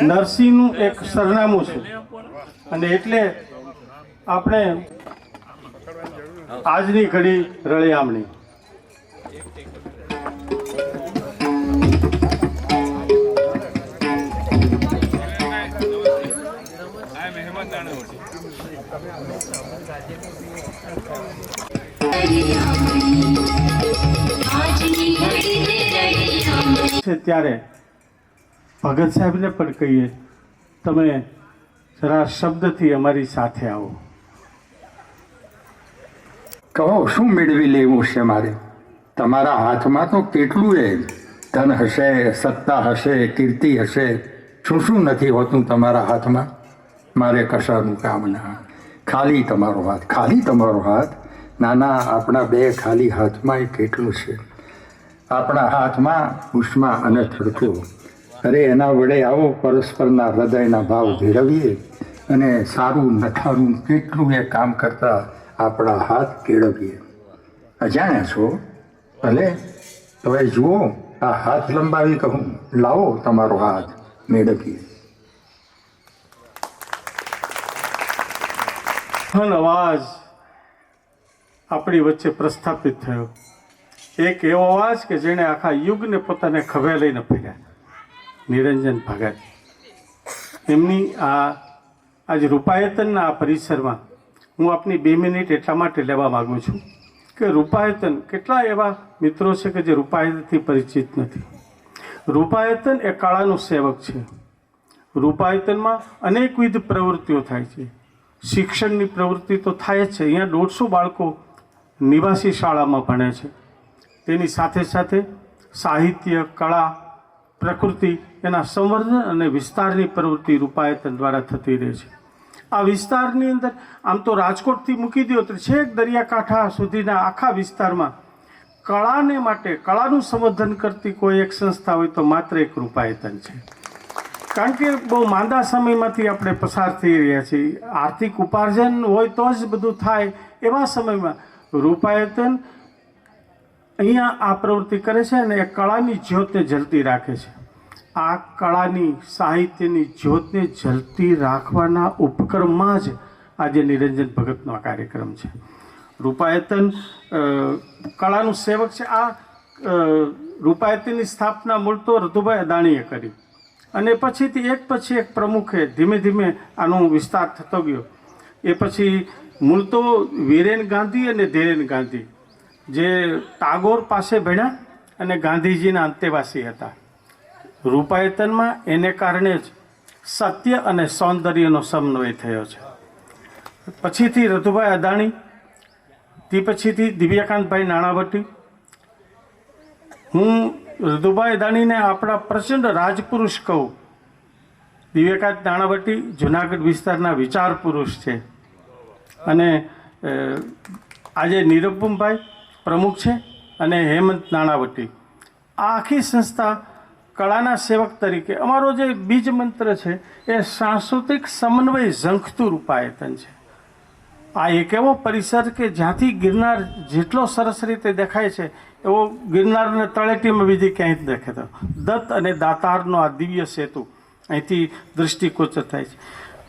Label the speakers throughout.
Speaker 1: નરસિંહનું એક સરનામું છે અને એટલે આપણે આજની ઘડી રળિયામણી ત્યારે ભગત સાહેબને પણ કહીએ તમે જરા શબ્દથી અમારી સાથે આવો.
Speaker 2: કહો શું મેળવી લેવું છે મારે? તમારા હાથમાં તો કેટલું એ ધન હશે, સત્તા હશે, કીર્તિ હશે, શું શું નથી હોતું તમારા હાથમાં. મારે કશાનું કામ ના, ખાલી તમારો હાથ, ખાલી તમારો હાથ. નાના આપણા બે ખાલી હાથમાં કેટલું છે. આપણા હાથમાં ઉષ્મા અને તડકો. અરે એના વડે આવો પરસ્પરના હૃદયના ભાવ ભેળવીએ અને સારું નઠારું કેટલું એ કામ કરતા આપણા હાથ કેળવીએ. અજાણ્યા છો? ભલે હવે જુઓ, આ હાથ લંબાવી કહું, લાવો તમારો હાથ મેળવીએ.
Speaker 1: અવાજ આપણી વચ્ચે પ્રસ્થાપિત થયો. એક એવો અવાજ કે જેણે આખા યુગને પોતાને ખભે લઈને ફર્યા. નિરંજન ભગત. એમની આજ રૂપાયતનના આ પરિસરમાં હું આપની 2 મિનિટ એટલા માટે લેવા માગું છું કે રૂપાયતન કેટલા એવા મિત્રો છે કે જે રૂપાયતનથી પરિચિત નથી. રૂપાયતન એ કળાનું સેવક છે. રૂપાયતનમાં અનેકવિધ પ્રવૃત્તિઓ થાય છે. શિક્ષણની પ્રવૃત્તિ તો થાય જ છે. અહીંયા 150 બાળકો નિવાસી શાળામાં ભણે છે. તેની સાથે સાથે સાહિત્ય, કળા, પ્રકૃતિ એના સંવર્ધન અને વિસ્તારની પ્રવૃત્તિ રૂપાયતન દ્વારા થતી રહે છે. આ વિસ્તારની અંદર આમ તો રાજકોટથી મૂકી દો તો છેક દરિયાકાંઠા સુધીના આખા વિસ્તારમાં કળાને માટે, કળાનું સંવર્ધન કરતી કોઈ એક સંસ્થા હોય તો માત્ર એક રૂપાયતન છે. કારણ કે બહુ માંદા સમયમાંથી આપણે પસાર થઈ રહ્યા છીએ. આર્થિક ઉપાર્જન હોય તો જ બધું થાય. એવા સમયમાં રૂપાયતન અહીંયા આ પ્રવૃત્તિ કરે છે અને એ કળાની જ્યોતને જલતી રાખે છે. આ કળાની, સાહિત્યની જ્યોતને જલતી રાખવાના ઉપક્રમમાં જ આજે નિરંજન ભગતનો આ કાર્યક્રમ છે. રૂપાયતન કળાનું સેવક છે. આ રૂપાયતનની સ્થાપના મૂળ તો રધુભાઈ અદાણીએ કરી અને પછીથી એક પછી એક પ્રમુખે ધીમે ધીમે આનો વિસ્તાર થતો ગયો. એ પછી મૂળ તો વીરેન ગાંધી અને ધીરેન ગાંધી જે ટાગોર પાસે ભણ્યા અને ગાંધીજીના અંતેવાસી હતા. રૂપાયતનમાં એને કારણે જ સત્ય અને સૌંદર્યનો સમન્વય થયો છે. પછીથી રધુભાઈ અદાણી, તે પછીથી દિવ્યકાંતભાઈ નાણાવટી. હું રધુભાઈ અદાણીને આપણા પ્રચંડ રાજપુરુષ કહું. દિવ્યકાંત નાણાવટી જુનાગઢ વિસ્તારના વિચાર પુરુષ છે અને આજે નિરપુમભાઈ પ્રમુખ છે અને હેમંત નાણાવટી. આ આખી સંસ્થા કળાના સેવક તરીકે અમારો જે બીજ મંત્ર છે એ સાંસ્કૃતિક સમન્વય ઝંખતું રૂપાયતન છે. આ એક એવો પરિસર કે જ્યાંથી ગિરનાર જેટલો સરસ રીતે દેખાય છે એવો ગિરનારને તળેટીમાં બીજી ક્યાંય જ દેખાતો. દત્ત અને દાતારનો આ દિવ્ય સેતુ અહીંથી દૃષ્ટિગોચર થાય છે.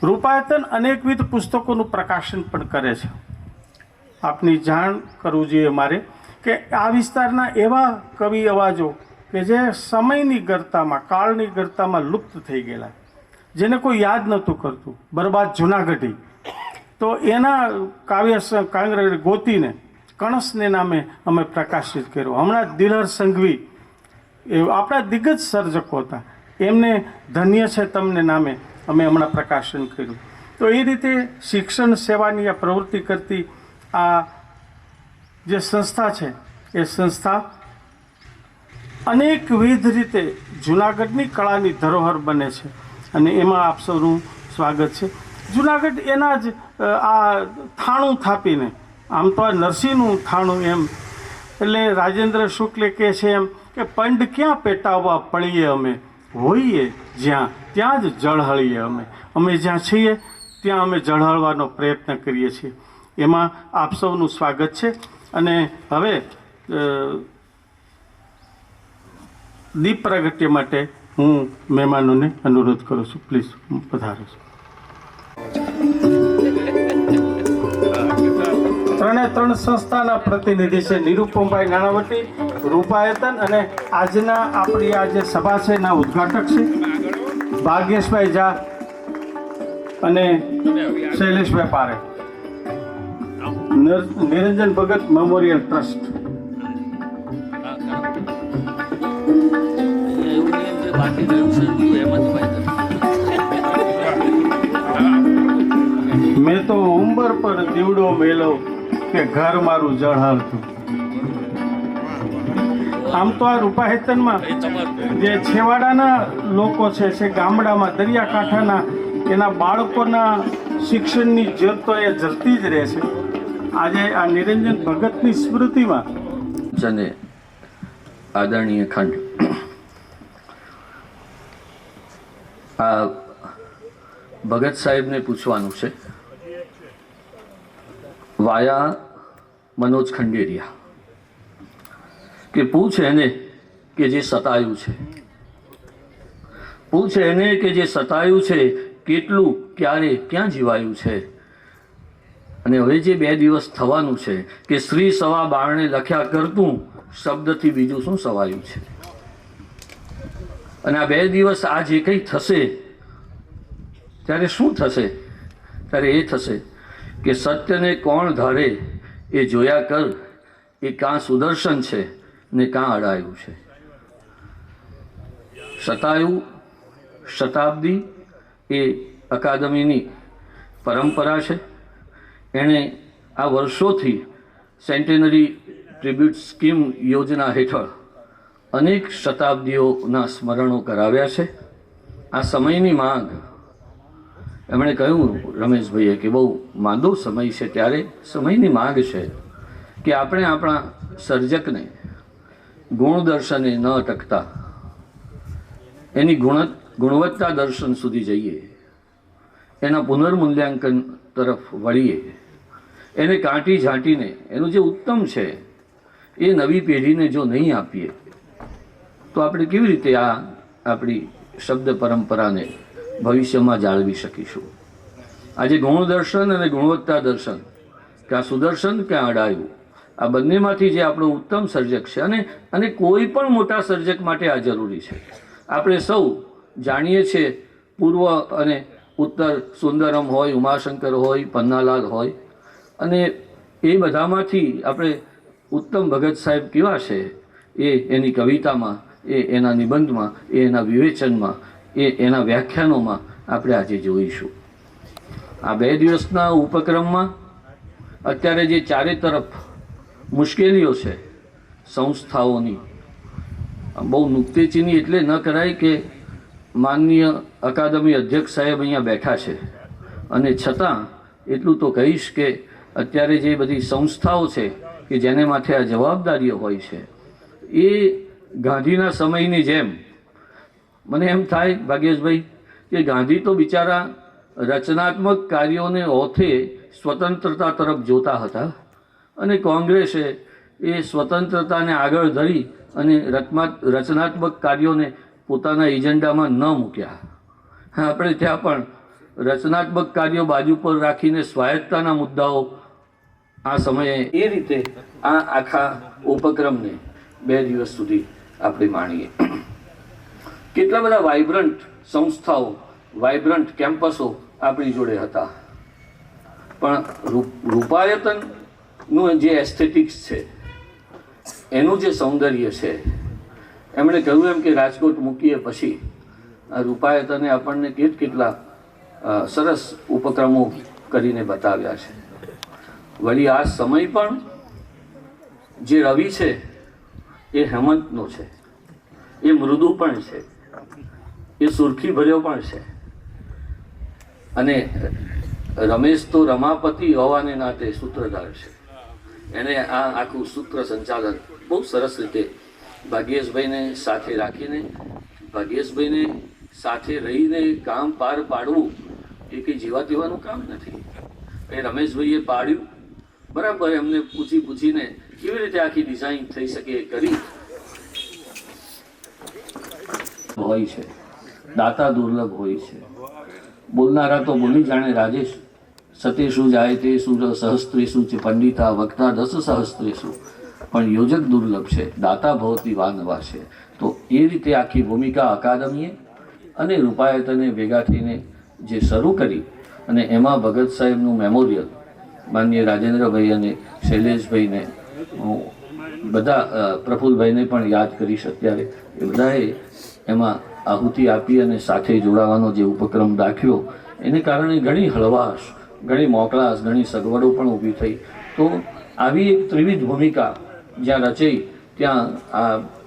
Speaker 1: રૂપાયતન અનેકવિધ પુસ્તકોનું પ્રકાશન પણ કરે છે. આપની જાણ કરવું જોઈએ મારે કે આ વિસ્તારના એવા કવિ અવાજો કે જે સમયની ગરતામાં, કાળની ગરતામાં લુપ્ત થઈ ગયેલા, જેને કોઈ યાદ નહોતું કરતું. બરબાદ જુનાગઢી તો એના કાવ્ય ગોતીને કણસને નામે અમે પ્રકાશિત કર્યો. હમણાં દિલહર સંઘવી એ આપણા દિગ્ગજ સર્જકો હતા, એમને ધન્ય છે તમને નામે અમે હમણાં પ્રકાશન કર્યું. તો એ રીતે શિક્ષણ સેવાની આ પ્રવૃત્તિ કરતી આ જે સંસ્થા છે એ સંસ્થા અનેકવિધ રીતે જૂનાગઢની કળાની ધરોહર બને છે અને એમાં આપ સૌનું સ્વાગત છે. જૂનાગઢ એના જ આ થાણું થાપીને, આમ તો આ નરસિંહનું થાણું એમ, એટલે રાજેન્દ્ર શુક્લે કહે છે એમ કે પંડ ક્યાં પેટાવવા પડીએ અમે, હોઈએ જ્યાં ત્યાં જ જળહળીએ અમે. અમે જ્યાં છીએ ત્યાં અમે જળહળવાનો પ્રયત્ન કરીએ છીએ. એમાં આપ સૌનું સ્વાગત છે. અને હવે દીપ પ્રાગટ્ય માટે હું મહેમાનોને અનુરોધ કરું છું, પ્લીઝ પધારો છું. ત્રણ સંસ્થાના પ્રતિનિધિ છે, નિરુપમભાઈ નાણાવટી, રૂપાયતન અને આજના આપણી આ જે સભા છે એના ઉદ્ઘાટક છે ભાગ્યેશભાઈ ઝા અને શૈલેષભાઈ પારેખ, નિરંજન ભગત મેમોરિયલ ટ્રસ્ટ. મેં તો ઉંબર પર દીવડો મેલો કે ઘર મારું જળહળતું. આમ તો આ રૂપાહેતનમાં જે છેવાડાના લોકો છે ગામડામાં દરિયાકાંઠાના એના બાળકોના શિક્ષણની જ્યોત તો એ જલતી જ રહે છે. આજે આ નિરંજન ભગતની સ્મૃતિમાં
Speaker 3: જને આદરણીય ખંડ આ ભગત સાહેબને પૂછવાનું છે વાયા મનોજ ખંડેરિયા કે પૂછ એને કે જે સતાયું છે, પૂછ એને કે જે સતાયું છે કેટલું ક્યારે ક્યાં જીવાયું છે. અને હવે જે 2 દિવસ થવાનું છે કે શ્રી સવા બારણે લખ્યા કરતું શબ્દથી બીજું શું સવાયું છે. અને આ 2 દિવસ આ જે કંઈ થશે ત્યારે શું થશે? ત્યારે એ થશે કે સત્યને કોણ ધારે એ જોયા કર, એ કાં સુદર્શન છે ને કાં અડાયું છે. સતાયું શતાબ્દી એ અકાદમીની પરંપરા છે. એણે આ વર્ષોથી સેન્ટેનરી ટ્રિબ્યુટ સ્કીમ યોજના હેઠળ અનેક શતાબ્દીઓના સ્મરણો કરાવ્યા છે. આ સમયની માંગ, એમણે કહ્યું રમેશભાઈએ કે બહુ માંદો સમય છે, ત્યારે સમયની માંગ છે કે આપણે આપણા સર્જકને ગુણદર્શને ન અટકતા એની ગુણવત્તા દર્શન સુધી જઈએ, એના પુનર્મૂલ્યાંકન તરફ વળીએ, એને કાંટી ઝાંટીને એનું જે ઉત્તમ છે એ નવી પેઢીને જો નહીં આપીએ તો આપણે કેવી રીતે આ આપણી શબ્દ પરંપરાને ભવિષ્યમાં જાળવી શકીશું. આજે ગુણદર્શન અને ગુણવત્તા દર્શન, ક્યાં સુદર્શન ક્યાં અડાયું, આ બંનેમાંથી જે આપણો ઉત્તમ સર્જક છે અને કોઈ પણ મોટા સર્જક માટે આ જરૂરી છે. આપણે સૌ જાણીએ છીએ પૂર્વ અને ઉત્તર સુંદરમ હોય, ઉમાશંકર હોય, પન્નાલાલ હોય, અને એ બધામાંથી આપણે ઉત્તમ ભગત સાહેબ કેવા છે એ એની કવિતામાં, એ એના નિબંધમાં, એ એના વિવેચનમાં, એ એના વ્યાખ્યાનોમાં આપણે આજે જોઈશું. આ 2 દિવસના ઉપક્રમમાં અત્યારે જે ચારે તરફ મુશ્કેલીઓ છે સંસ્થાઓની, બહુ નુક્તેચીની એટલે ન કરાય કે માનનીય અકાદમી અધ્યક્ષ સાહેબ અહીંયા બેઠા છે, અને છતાં એટલું તો કહીશ કે અત્યારે જે બધી સંસ્થાઓ છે કે જેને માથે આ જવાબદારીઓ હોય છે એ ગાંધીના સમયની જેમ, મને એમ થાય ભાગ્યેશભાઈ કે ગાંધી તો બિચારા રચનાત્મક કાર્યોને ઓથે સ્વતંત્રતા તરફ જોતા હતા, અને કોંગ્રેસે એ સ્વતંત્રતાને આગળ ધરી અને રચનાત્મક કાર્યોને પોતાના એજન્ડામાં ન મૂક્યા. આપણે ત્યાં પણ રચનાત્મક કાર્યો બાજુ પર રાખીને સ્વાયત્તાના મુદ્દાઓ આ સમયે એ રીતે આ આખા ઉપક્રમને 2 દિવસ સુધી આપણે માણીએ. કેટલા બધા વાઇબ્રન્ટ સંસ્થાઓ, વાઇબ્રન્ટ કેમ્પસો આપણી જોડે હતા, પણ રૂપાયતનનું જે એસ્થેટિક્સ છે, એનું જે સૌંદર્ય છે, એમણે કહ્યું એમ કે રાજકોટ મૂકીએ પછી આ રૂપાયતને આપણને કેટલા સરસ ઉપક્રમો કરીને બતાવ્યા છે. વળી આ સમય પણ જે રવિ છે એ હેમંતનો છે, એ મૃદુ પણ છે, એ સુરખી ભર્યો પણ છે, અને રમેશ તો રમાપતિ હોવાને નાતે સૂત્રધાર છે. એણે આ આખું સૂત્ર સંચાલન બહુ સરસ રીતે ભાગ્યેશભાઈને સાથે રાખીને, ભાગ્યેશભાઈને સાથે રહીને કામ પાર પાડવું એ કંઈ જીવા દેવાનું કામ નથી. એ રમેશભાઈએ પાડ્યું બરાબર, એમને પૂછીને કેવી રીતે આખી ડિઝાઇન થઈ શકે એ કરી, હોય છે, દાતા દુર્લભ હોય છે. બોલનારા તો બોલી જાણે રાજેશ, સતેષુ જાયતે સુર સહસ્ત્રેષુ ચ પંડિતા વક્તા દસ સહસ્ત્રેષુ, પણ યોજક દુર્લભ છે, દાતા ભવતી વાનવા છે. તો એ રીતે આખી ભૂમિકા અકાદમીએ અને રૂપાયતને ભેગા થઈને જે શરૂ કરી, અને એમાં ભગત સાહેબનું મેમોરિયલ માનનીય રાજેન્દ્રભાઈ અને શૈલેષભાઈને હું બધા પ્રફુલ્લભાઈને પણ યાદ કરીશ અત્યારે, એ બધાએ એમાં આહુતિ આપી અને સાથે જોડાવાનો જે ઉપક્રમ રાખ્યો, એને કારણે ઘણી હળવાશ, ઘણી મોકળાશ, ઘણી સગવડો પણ ઊભી થઈ. તો આવી એક ત્રિવિધ ભૂમિકા જ્યાં રચાઈ, ત્યાં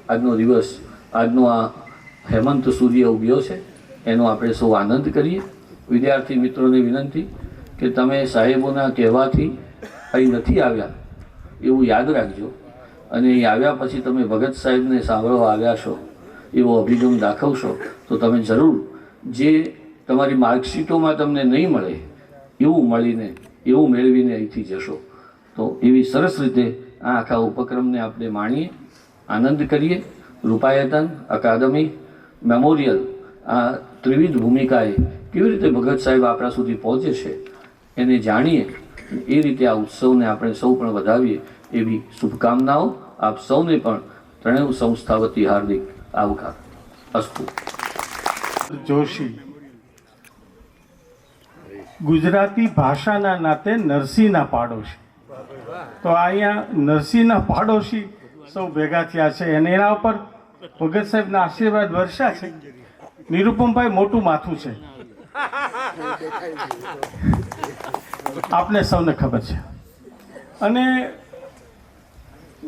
Speaker 3: આજનો દિવસ, આજનો આ હેમંત સૂર્ય ઉગ્યો છે, એનો આપણે સૌ આનંદ કરીએ. વિદ્યાર્થી મિત્રોને વિનંતી કે તમે સાહેબોના કહેવાથી અહીં નથી આવ્યા એવું યાદ રાખજો, અને અહીં આવ્યા પછી તમે ભગત સાહેબને સાંભળવા આવ્યા છો એવો અભિગમ દાખવશો તો તમે જરૂર જે તમારી માર્કશીટોમાં તમને નહીં મળે એવું મળીને, એવું મેળવીને અહીંથી જશો. તો એવી સરસ રીતે આ આખા ઉપક્રમને આપણે માણીએ, આનંદ કરીએ. રૂપાયતન, અકાદમી, મેમોરિયલ, આ ત્રિવિધ ભૂમિકાએ કેવી રીતે ભગત સાહેબ આપણા સુધી પહોંચે છે એને જાણીએ. એ રીતે આ ઉત્સવને આપણે સૌ પણ વધાવીએ એવી શુભકામનાઓ. આપ સૌને પણ ત્રણેય સંસ્થા વતી હાર્દિક આવકાર. અસ્તુ.
Speaker 1: જોશી ગુજરાતી ભાષાના નાતે નરસિંહના પાડોશી. તો અહીંયા નરસિંહના પાડોશી સૌ ભેગા થયા છે અને એના ઉપર ભગત સાહેબના આશીર્વાદ વર્ષા છે. નિરૂપમભાઈ મોટું માથું છે, આપને સૌને ખબર છે. અને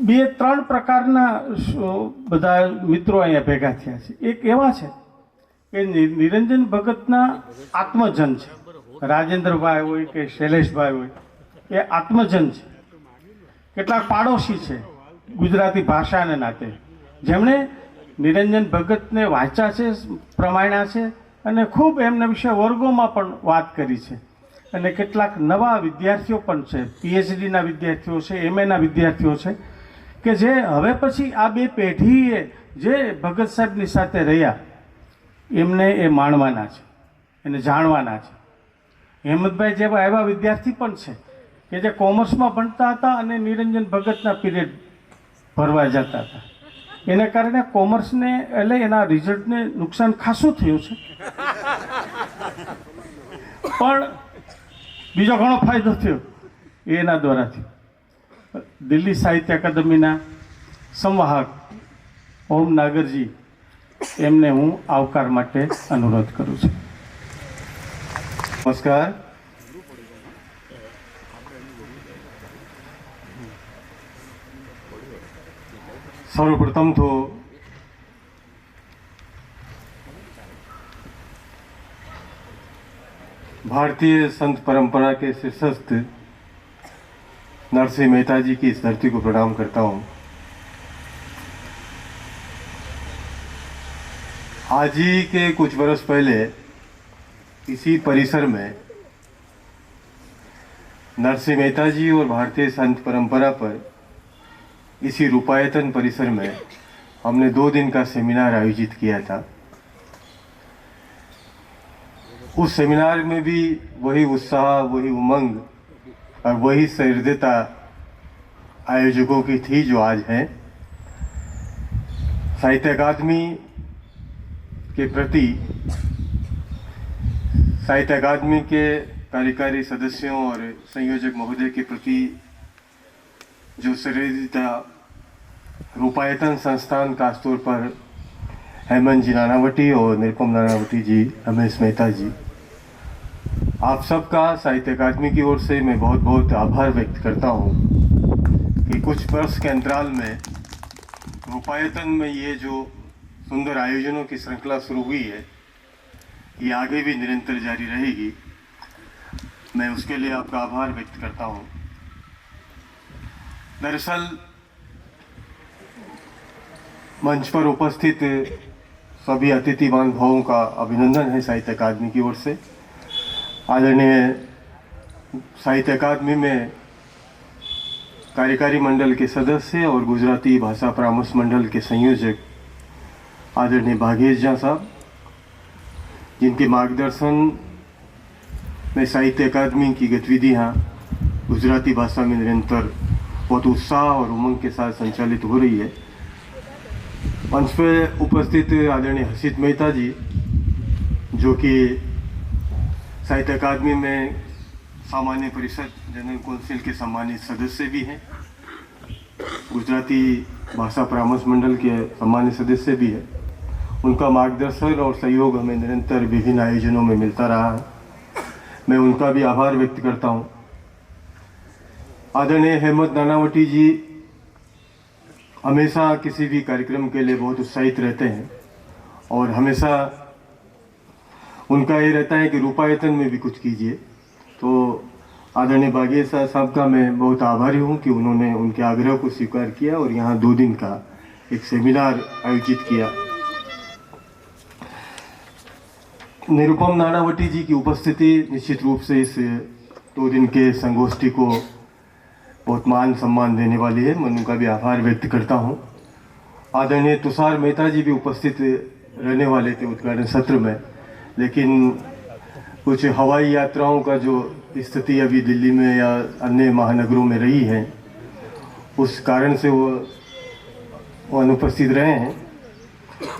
Speaker 1: 2-3 પ્રકારના બધા મિત્રો અહીંયા ભેગા થયા છે. એક એવા છે કે નિરંજન ભગતના આત્મજન છે, રાજેન્દ્રભાઈ હોય કે શૈલેષભાઈ હોય, એ આત્મજન છે. કેટલાક પાડોશી છે ગુજરાતી ભાષાને નાતે, જેમણે નિરંજન ભગતને વાંચ્યા છે, પ્રમાણ્યા છે અને ખૂબ એમના વિશે વર્ગોમાં પણ વાત કરી છે. અને કેટલાક નવા વિદ્યાર્થીઓ પણ છે, પીએચડીના વિદ્યાર્થીઓ છે, એમએના વિદ્યાર્થીઓ છે, કે જે હવે પછી આ 2 પેઢીએ જે ભગત સાહેબની સાથે રહ્યા એમને એ માણવાના છે, એને જાણવાના છે. હેમંતભાઈ જેવા એવા વિદ્યાર્થી પણ છે કે જે કોમર્સમાં ભણતા હતા અને નિરંજન ભગતના પીરિયડ ભરવા જતા હતા. એને કારણે કોમર્સને એટલે એના રિઝલ્ટને નુકસાન ખાસું થયું છે, પણ બીજો ઘણો ફાયદો થયો એના દ્વારાથી. દિલ્હી સાહિત્ય અકાદમીના સંવાહક ઓમ નાગરજી, એમને હું આવકાર માટે અનુરોધ કરું છું.
Speaker 4: नमस्कार. सर्वप्रथम तो भारतीय संत परंपरा के शीर्षस्थ नरसिंह मेहता जी की इस धरती को प्रणाम करता हूँ. आज ही के कुछ वर्ष पहले इसी परिसर में नरसिंह मेहता जी और भारतीय संत परंपरा पर इसी रूपायतन परिसर में हमने 2 दिन का सेमिनार आयोजित किया था. उस सेमिनार में भी वही उत्साह, वही उमंग और वही सहृदयता आयोजकों की थी जो आज है. साहित्य अकादमी के प्रति, साहित्य अकादमी के कार्यकारी सदस्यों और संयोजक महोदय के प्रति जो सहृदयता रूपायतन संस्थान खासतौर पर हेमंत जी नानावटी और निरुपम नानावटी जी, रमेश मेहता जी, आप सबका साहित्य अकादमी की ओर से मैं बहुत बहुत आभार व्यक्त करता हूँ कि कुछ वर्ष के अंतराल में रूपायतन में ये जो सुंदर आयोजनों की श्रृंखला शुरू हुई है, ये आगे भी निरंतर जारी रहेगी. मैं उसके लिए आपका आभार व्यक्त करता हूँ. दरअसल मंच पर उपस्थित सभी अतिथि महानुभावों का अभिनंदन है साहित्य अकादमी की ओर से. आदरणीय साहित्य अकादमी में कार्यकारी मंडल के सदस्य और गुजराती भाषा परामर्श मंडल के संयोजक आदरणीय भागेश झा साहब, जिनके मार्गदर्शन में साहित्य अकादमी की गतिविधियाँ गुजराती भाषा में निरंतर बहुत उत्साह और उमंग के साथ संचालित हो रही है। मंच पे उपस्थित आदरणीय हर्षित मेहता जी, जो कि साहित्य अकादमी में सामान्य परिषद जनरल काउंसिल के सम्मानित सदस्य भी हैं, गुजराती भाषा परामर्श मंडल के सम्मानित सदस्य भी हैं। उनका मार्गदर्शन और सहयोग हमें निरंतर विभिन्न आयोजनों में मिलता रहा है। मैं उनका भी आभार व्यक्त करता हूँ। आदरणीय हेमंत नानावटी जी हमेशा किसी भी कार्यक्रम के लिए बहुत उत्साहित रहते हैं और हमेशा उनका ये रहता है कि रूपायतन में भी कुछ कीजिए। तो आदरणीय भागेश साहब का मैं बहुत आभारी हूँ कि उन्होंने उनके आग्रह को स्वीकार किया और यहाँ 2 दिन का एक सेमिनार आयोजित किया। निरुपम नानावटी जी की उपस्थिति निश्चित रूप से इस 2 दिन के संगोष्ठी को बहुत मान सम्मान देने वाली है। मैं उनका भी आभार व्यक्त करता हूँ। आदरणीय तुषार मेहता जी भी उपस्थित रहने वाले थे उद्घाटन सत्र में, लेकिन कुछ हवाई यात्राओं का जो स्थिति अभी दिल्ली में या अन्य महानगरों में रही है, उस कारण से वो अनुपस्थित रहे हैं।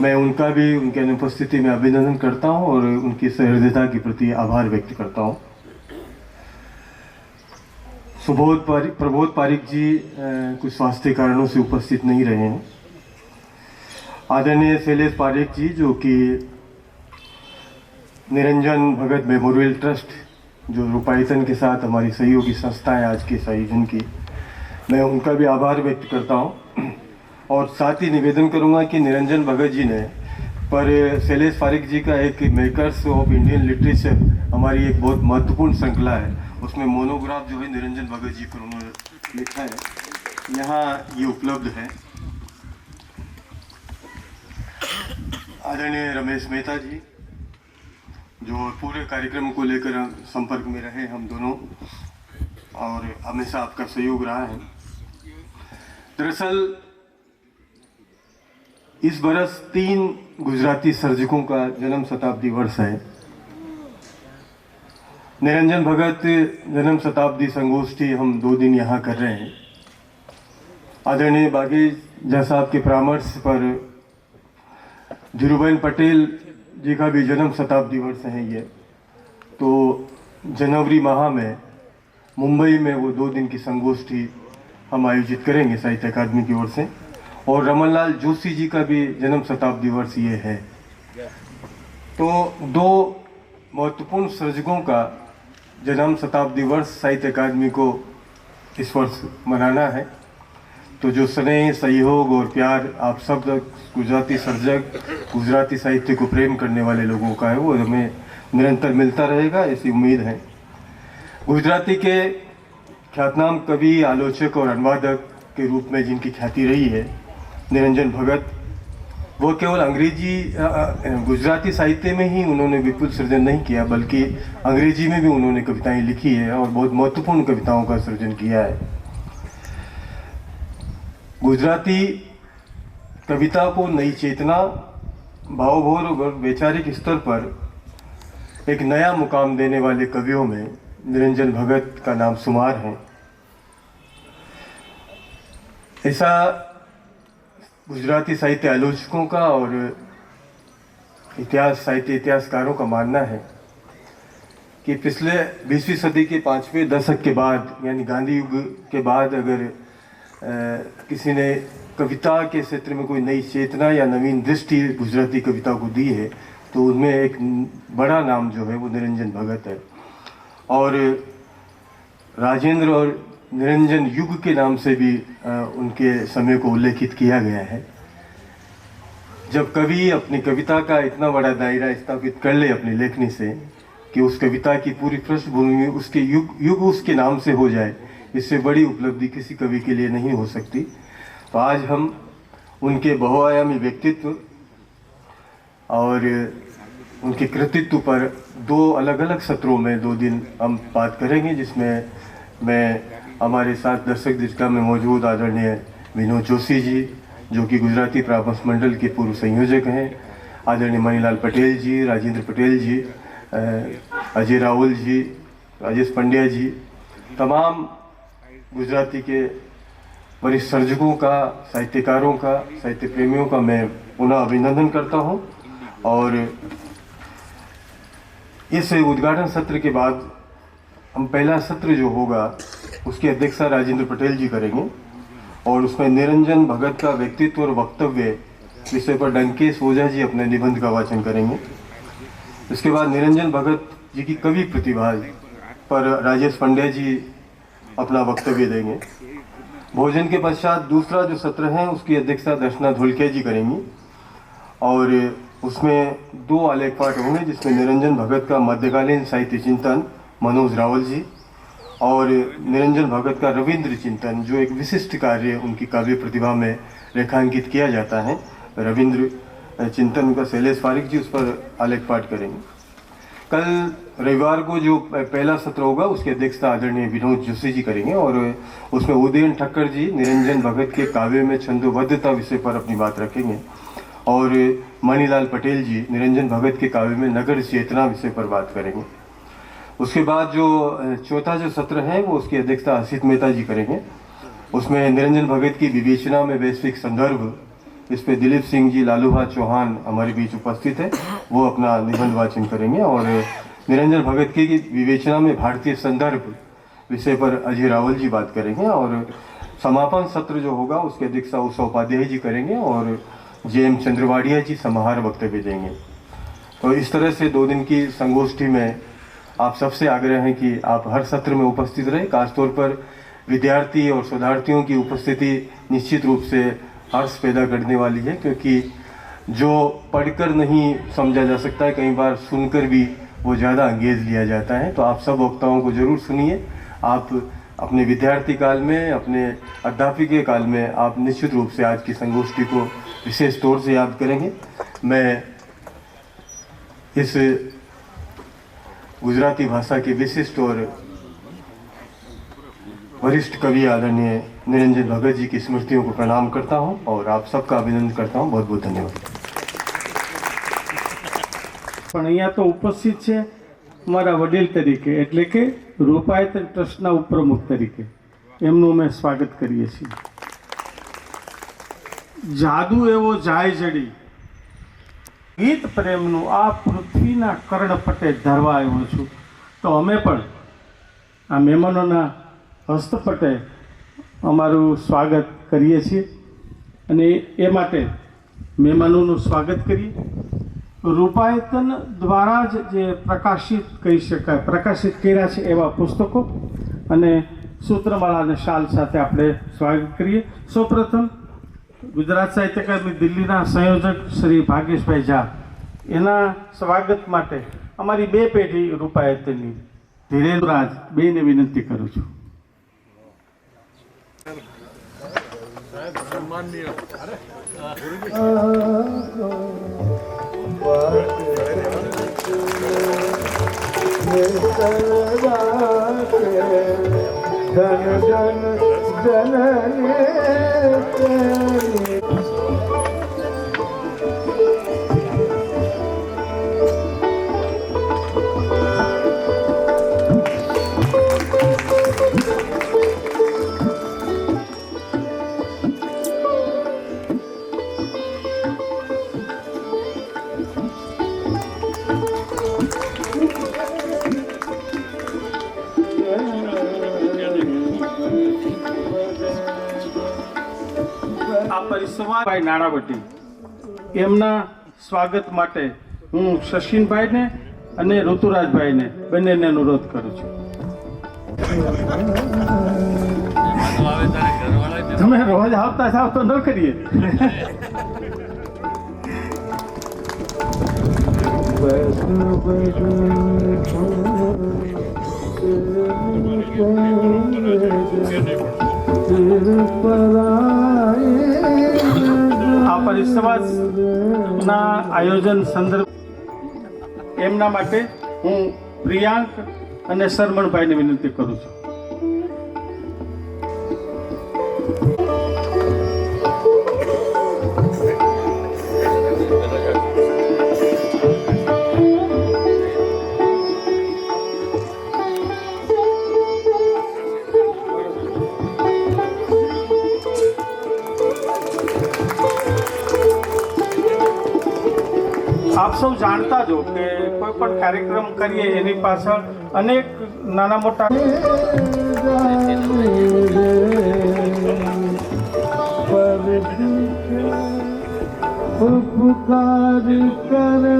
Speaker 4: मैं उनका भी उनके अनुपस्थिति में अभिनंदन करता हूं और उनकी सहृदयता के प्रति आभार व्यक्त करता हूं। प्रबोध पारिक जी कुछ स्वास्थ्य कारणों से उपस्थित नहीं रहे हैं। आदरणीय शैलेश पारिक जी, जो कि निरंजन भगत मेमोरियल ट्रस्ट, जो रूपायतन के साथ हमारी सहयोगी संस्था है आज के इस आयोजन की, मैं उनका भी आभार व्यक्त करता हूं। और साथ ही निवेदन करूंगा कि निरंजन भगत जी ने पर शैलेश पारिक जी का एक मेकर्स ऑफ इंडियन लिटरेचर, हमारी एक बहुत महत्वपूर्ण श्रृंखला है, उसमें मोनोग्राफ जो है निरंजन भगत जी पर उन्होंने लिखा है, यहाँ ये उपलब्ध है। आदरणीय रमेश मेहता जी, जो पूरे कार्यक्रम को लेकर संपर्क में रहे हम दोनों, और हमेशा आपका सहयोग रहा है। दरअसल इस बरस 3 गुजराती सर्जकों का जन्म शताब्दी वर्ष है। निरंजन भगत जन्म शताब्दी संगोष्ठी हम 2 दिन यहाँ कर रहे हैं। आदरणीय भागेश झा साहब के परामर्श पर धीरूभाई पटेल जी का भी जन्म शताब्दी वर्ष है ये। तो जनवरी माह में मुंबई में वो 2 दिन की संगोष्ठी हम आयोजित करेंगे साहित्य अकादमी की ओर से। और रमनलाल जोशी जी का भी जन्म शताब्दी वर्ष ये है। तो 2 महत्वपूर्ण सर्जकों का जन्म शताब्दी वर्ष साहित्य अकादमी को इस वर्ष मनाना है। तो जो स्नेह, सहयोग और प्यार आप सब गुजराती सर्जक, गुजराती साहित्य को प्रेम करने वाले लोगों का है, वो हमें निरंतर मिलता रहेगा, ऐसी उम्मीद है। गुजराती के ख्यातनाम कवि, आलोचक और अनुवादक के रूप में जिनकी ख्याति रही है निरंजन भगत, वो केवल गुजराती साहित्य में ही उन्होंने विपुल सृजन नहीं किया, बल्कि अंग्रेजी में भी उन्होंने कविताएं लिखी है और बहुत महत्वपूर्ण कविताओं का सृजन किया है। गुजराती कविता को नई चेतना, भावभोर और वैचारिक स्तर पर एक नया मुकाम देने वाले कवियों में निरंजन भगत का नाम शुमार है। ऐसा गुजराती साहित्य आलोचकों का और साहित्य इतिहासकारों का मानना है कि पिछले 20वीं सदी के 5वें दशक के बाद, यानी गांधी युग के बाद, अगर किसी ने कविता के क्षेत्र में कोई नई चेतना या नवीन दृष्टि गुजराती कविता को दी है, तो उनमें एक बड़ा नाम जो है वो निरंजन भगत है। और राजेंद्र और निरंजन युग के नाम से भी उनके समय को उल्लेखित किया गया है। जब कवि अपनी कविता का इतना बड़ा दायरा स्थापित कर ले अपनी लेखनी से कि उस कविता की पूरी पृष्ठभूमि में उसके युग उसके नाम से हो जाए, इससे बड़ी उपलब्धि किसी कवि के लिए नहीं हो सकती। तो आज हम उनके बहुआयामी व्यक्तित्व और उनके कृतित्व पर 2 अलग अलग सत्रों में 2 दिन हम बात करेंगे, जिसमें मैं हमारे साथ दर्शक दीर्घा में मौजूद आदरणीय विनोद जोशी जी, जो कि गुजराती परामर्श मंडल के पूर्व संयोजक हैं, आदरणीय मणिलाल पटेल जी, राजेंद्र पटेल जी, अजय राहुल जी, राजेश पंड्या जी, तमाम गुजराती के वरिष्ठ सर्जकों का, साहित्यकारों का, साहित्य प्रेमियों का मैं पुनः अभिनंदन करता हूं। और इस उद्घाटन सत्र के बाद हम पहला सत्र जो होगा उसकी अध्यक्षता राजेंद्र पटेल जी करेंगे और उसमें निरंजन भगत का व्यक्तित्व और वक्तव्य विषय पर डंकेश ओझा जी अपने निबंध का वाचन करेंगे। इसके बाद निरंजन भगत जी की कवि प्रतिभा पर राजेश पंड्या जी अपना वक्तव्य देंगे। भोजन के पश्चात दूसरा जो सत्र है उसकी अध्यक्षता दर्शना धुलके जी करेंगी और उसमें 2 आलेख पाठ होंगे, जिसमें निरंजन भगत का मध्यकालीन साहित्य चिंतन मनोज रावल जी और निरंजन भगत का रविंद्र चिंतन, जो एक विशिष्ट कार्य उनकी काव्य प्रतिभा में रेखांकित किया जाता है। रविंद्र चिंतन उनका शैलेश पारिक जी उस पर आलेख पाठ करेंगे। कल रविवार को जो पहला सत्र होगा उसकी अध्यक्षता आदरणीय विनोद जोशी जी करेंगे और उसमें उदयन ठक्कर जी निरंजन भगत के काव्य में छंदोबद्धता विषय पर अपनी बात रखेंगे और मणिलाल पटेल जी निरंजन भगत के काव्य में नगर चेतना विषय पर बात करेंगे। उसके बाद जो चौथा जो सत्र है वो उसकी अध्यक्षता हसीत मेहता जी करेंगे। उसमें निरंजन भगत की विवेचना में वैश्विक संदर्भ, इस पे दिलीप सिंह जी लालूभा चौहान हमारे बीच उपस्थित है, वो अपना निबंध वाचन करेंगे और निरंजन भगत की विवेचना में भारतीय संदर्भ विषय पर अजय रावल जी बात करेंगे और समापन सत्र जो होगा उसकी अध्यक्षता उषा उपाध्याय जी करेंगे और JM चंद्रवाड़िया जी समाहार वक्तव्य देंगे। तो इस तरह से 2 दिन की संगोष्ठी में आप सबसे आग्रह है कि आप हर सत्र में उपस्थित रहें। खासतौर पर विद्यार्थी और शोधार्थियों की उपस्थिति निश्चित रूप से हर्ष पैदा करने वाली है, क्योंकि जो पढ़कर नहीं समझा जा सकता है, कई बार सुनकर भी वो ज़्यादा अंगेज लिया जाता है। तो आप सब वक्ताओं को ज़रूर सुनिए। आप अपने विद्यार्थी काल में, अपने अध्यापकीय काल में आप निश्चित रूप से आज की संगोष्ठी को विशेष तौर से याद करेंगे। मैं इस गुजराती भाषा के विशिष्ट और वरिष्ठ कवि आदरणीय निरंजन भगत जी की स्मृतियों को प्रणाम करता हूं और आप सबका अभिनंदन करता हूं। बहुत बहुत धन्यवाद।
Speaker 1: પણ અહીંયા તો ઉપસ્થિત છે મારા વડીલ તરીકે, એટલે કે રૂપાયતન ટ્રસ્ટના ઉપપ્રમુખ તરીકે એમનું અમે સ્વાગત કરીએ છીએ। જાદુ એવો જાય જડી ગીત પ્રેમનું આ પૃથ્વીના કર્ણપટે ધરવા આવ્યો છું। તો અમે પણ આ મહેમાનોના હસ્તપટે અમારું સ્વાગત કરીએ છીએ અને એ માટે મહેમાનોનું સ્વાગત કરીએ। રૂપાયતન દ્વારા જ જે પ્રકાશિત કહી શકાય, પ્રકાશિત કર્યા છે એવા પુસ્તકો અને સૂત્રમાળા અને શાલ સાથે આપણે સ્વાગત કરીએ। સૌપ્રથમ ગુજરાત સાહિત્ય અકાદમી દિલ્હીના સંયોજક શ્રી ભાગેશભાઈ ઝા, એના સ્વાગત માટે અમારી 2 પેઢી રૂપાયતનની ધીરેન્દ્રરાજ બેને વિનંતી કરું છું। આ પરિસંવાદભાઈ નાણાવટી એમના સ્વાગત માટે હું શશીનભાઈને અને ઋતુરાજભાઈને બંનેને અનુરોધ કરું છું। તમે રોજ આવતા જાવ તો ન કરીએ। આ પરિસંવાદના આયોજન સંદર્ભ એમના માટે હું પ્રિયાંક અને શરમણભાઈને વિનંતી કરું છું। સૌ જાણતા જ હો કે કોઈ પણ કાર્યક્રમ કરીએ એની પાછળ અનેક નાના મોટા ઉપકાર કરે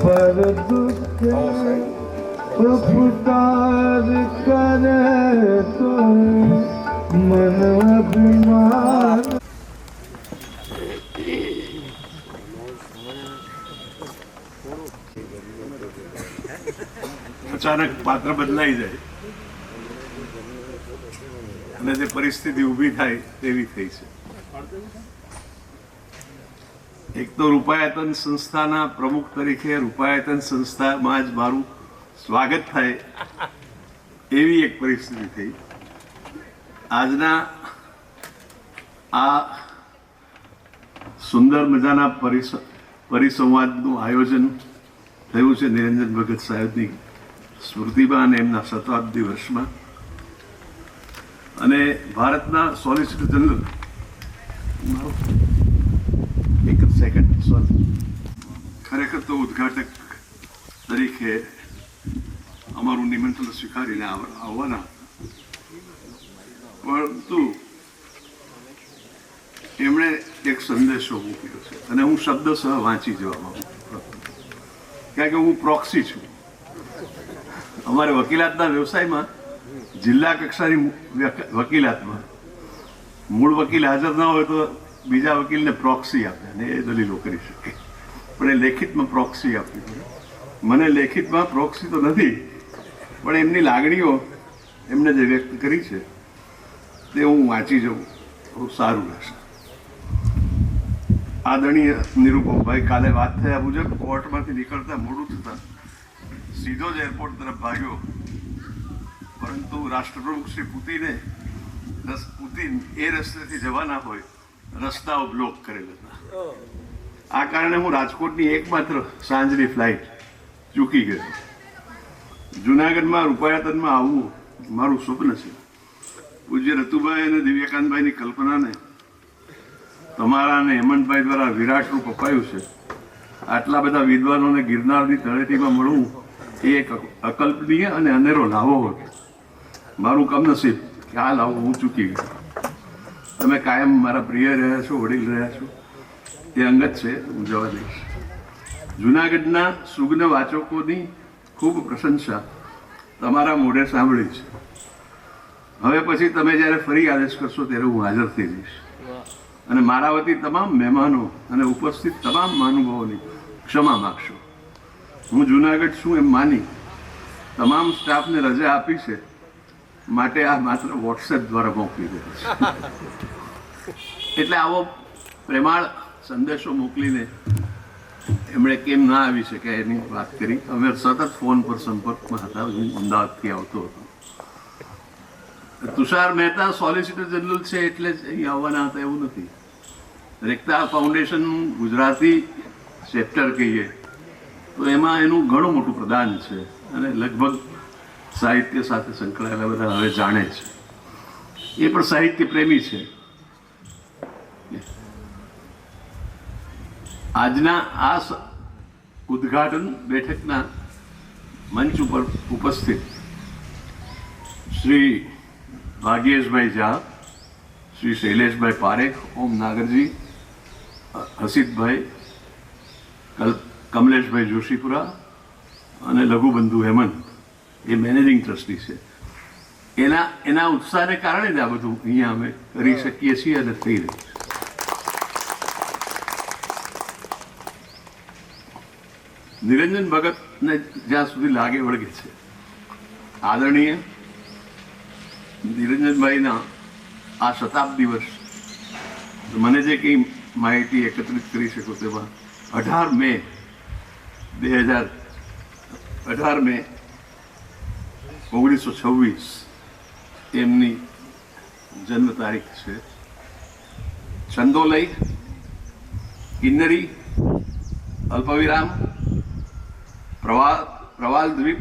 Speaker 1: પર દુઃખ ઉપકાર કરે તો મન અભિમાન
Speaker 5: અચાનક પાત્ર બદલાઈ જાય અને જે પરિસ્થિતિ ઊભી થાય તેવી થઈ છે. એક તો રૂપાયતન સંસ્થાના પ્રમુખ તરીકે રૂપાયતન સંસ્થામાં જ મારું સ્વાગત થાય એવી એક પરિસ્થિતિ થઈ. આજના આ સુંદર મજાના પરિસંવાદનું આયોજન થયું છે નિરંજન ભગત સાહેબની સ્મૃતિમાં અને એમના શતાબ્દી વર્ષમાં. અને ભારતના સોલિસિટર જનરલ એક જ સેકન્ડ સોરી ખરેખર તો ઉદ્ઘાટક તરીકે અમારું નિમંત્રણ સ્વીકારીને આવવાના, પરંતુ એમણે એક સંદેશો મૂક્યો છે અને હું શબ્દસહ વાંચી જવા માંગુ છું, કારણ કે હું પ્રોક્સી છું. અમારે વકીલાતના વ્યવસાયમાં જિલ્લા કક્ષાની વકીલાતમાં મૂળ વકીલ હાજર ના હોય તો બીજા વકીલને પ્રોક્સી આપે અને એ દલીલો કરી શકે, પણ એ લેખિતમાં પ્રોક્સી આપવી પડે. મને લેખિતમાં પ્રોક્સી તો નથી, પણ એમની લાગણીઓ એમને જે વ્યક્ત કરી છે તે હું વાંચી જાઉં બહુ સારું રહેશે. આદરણીય નિરૂપમભાઈ કાલે વાત થયા મુજબ કોર્ટમાંથી નીકળતા મોડું થતા સીધો જ એરપોર્ટ તરફ ભાગ્યો, પરંતુ રાષ્ટ્રપ્રમુખ શ્રી પુતિન એ રસ્તેથી જવાના હોય રસ્તાઓ બ્લોક કરેલા હતા. આ કારણે હું રાજકોટની એકમાત્ર સાંજની ફ્લાઇટ ચૂકી ગયો. જુનાગઢમાં રૂપાયતનમાં આવવું મારું સ્વપ્ન છે. પૂજ્ય રતુભાઈ અને દિવ્યકાંતભાઈની કલ્પનાને તમારા અને હેમંતભાઈ દ્વારા વિરાટ રૂપ અપાયું છે. આટલા બધા વિદ્વાનોને ગિરનારની તળેટીમાં મળવું એ એક અકલ્પનીય અને અનેરો લાવો હતો. મારું કમનસીબ કે આ લાવો હું ચૂકી ગયો. તમે કાયમ મારા પ્રિય રહ્યા છો, વડીલ રહ્યા છો, એ અંગત છે, હું જવા દઈશ. જુનાગઢના સુગ્ન વાચકોની ખૂબ પ્રશંસા તમારા મોઢે સાંભળી છે. હવે પછી તમે જ્યારે ફરી આદેશ કરશો ત્યારે હું હાજર થઈ જઈશ અને મારા વતી તમામ મહેમાનો અને ઉપસ્થિત તમામ મહાનુભાવોની ક્ષમા માગશો. હું જુનાગઢ છું એમ માની તમામ સ્ટાફને રજા આપી છે, માટે આ માત્ર વોટ્સએપ દ્વારા મોકલી દે છે. એટલે આવો પ્રેમાળ સંદેશો મોકલીને એમણે કેમ ના આવી શકે એની વાત કરી. અમે સતત ફોન પર સંપર્કમાં હતા. હું અમદાવાદથી આવતો હતો. તુષાર મહેતા સોલિસિટર જનરલ છે એટલે જ અહીં આવવાના હતા એવું નથી. રેખતા ફાઉન્ડેશન ગુજરાતી ચેપ્ટર કહીએ તો એમાં એનું ઘણું મોટું પ્રદાન છે અને લગભગ સાહિત્ય સાથે સંકળાયેલા બધા હવે જાણે છે. એ પણ સાહિત્ય પ્રેમી છે. આજના આ ઉદ્ઘાટન બેઠકના મંચ ઉપર ઉપસ્થિત શ્રી ભાગ્યેશભાઈ ઝા, શ્રી શૈલેષભાઈ પારેખ, ઓમ નાગરજી, હસીતભાઈ, કમલેશભાઈ જોશીપુરા અને લઘુબંધુ હેમંત એ મેનેજિંગ ટ્રસ્ટી છે. એના ઉત્સાહને કારણે જ આ બધું અહીંયા અમે કરી શકીએ છીએ અને થઈ રહ્યું છે. નિરંજન ભગતને જ્યાં સુધી લાગે વળગે છે, આદરણીય નિરંજનભાઈના આ શતાબ્દી વર્ષ મને જે કંઈ માહિતી એકત્રિત કરી શકો તેમાં 18 મે 1926 એમની જન્મ તારીખ છે. છંદોલય, કિન્નરી, અલ્પવિરામ, પ્રવાલ દ્વીપ,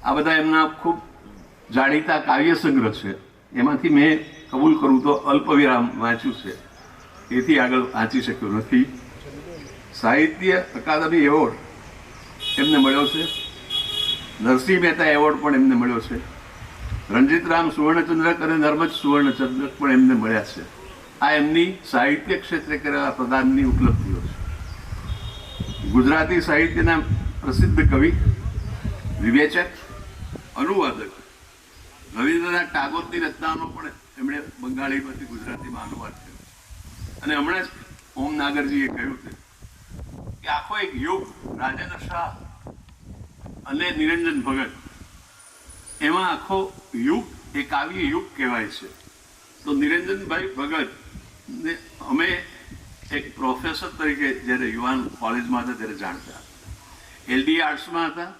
Speaker 5: આ બધા એમના ખૂબ જાણીતા કાવ્ય સંગ્રહ છે. એમાંથી મેં કબૂલ કરું તો અલ્પવિરામ વાંચ્યું છે, એથી આગળ વાંચી શક્યો નથી. સાહિત્ય અકાદમી એવોર્ડ એમને મળ્યો છે, નરસિંહ મહેતા એવોર્ડ પણ એમને મળ્યો છે, રણજીતરામ સુવર્ણચંદ્રક અને નર્મદ સુવર્ણચંદ્રક પણ એમને મળ્યા છે. આ એમની સાહિત્ય ક્ષેત્રે કરેલા પ્રદાનની ઉપલબ્ધિઓ છે. ગુજરાતી સાહિત્યના પ્રસિદ્ધ કવિ, વિવેચક, અનુવાદક, રવિન્દ્રનાથ ટાગોરની રચનાનો પણ એમણે બંગાળીમાંથી ગુજરાતીમાં અનુવાદ કર્યો. અને હમણાં જ ઓમ નાગરજીએ કહ્યું છે કે આખો એક યુગ, રાજેન્દ્ર શાહ અને નિરંજન ભગત, એમાં આખો યુગ એ કાવ્ય યુગ કહેવાય છે. તો નિરંજનભાઈ ભગતને અમે એક પ્રોફેસર તરીકે જ્યારે યુવાન કોલેજમાં હતા ત્યારે જાણતા. LD આર્ટ્સમાં હતા,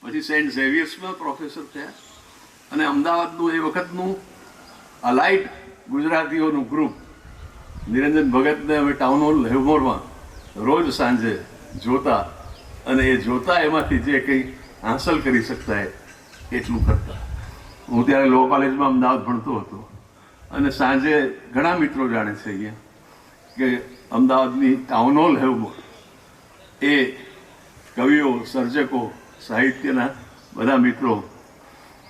Speaker 5: પછી સેન્ટ ઝેવિયર્સમાં પ્રોફેસર થયા, અને અમદાવાદનું એ વખતનું અલાઇટ ગુજરાતીઓનું ગ્રુપ નિરંજન ભગતને અમે ટાઉન હોલ હેવમોરમાં રોજ સાંજે જોતા, અને એ જોતા એમાંથી જે કંઈ હાંસલ કરી શકતા એટલું કરતા. હું ત્યારે લો કોલેજમાં અમદાવાદ ભણતો હતો, અને સાંજે ઘણા મિત્રો જાણે છે અહીંયા કે અમદાવાદની ટાઉન હોલ હેવમોર એ કવિઓ, સર્જકો, સાહિત્યના બધા મિત્રો,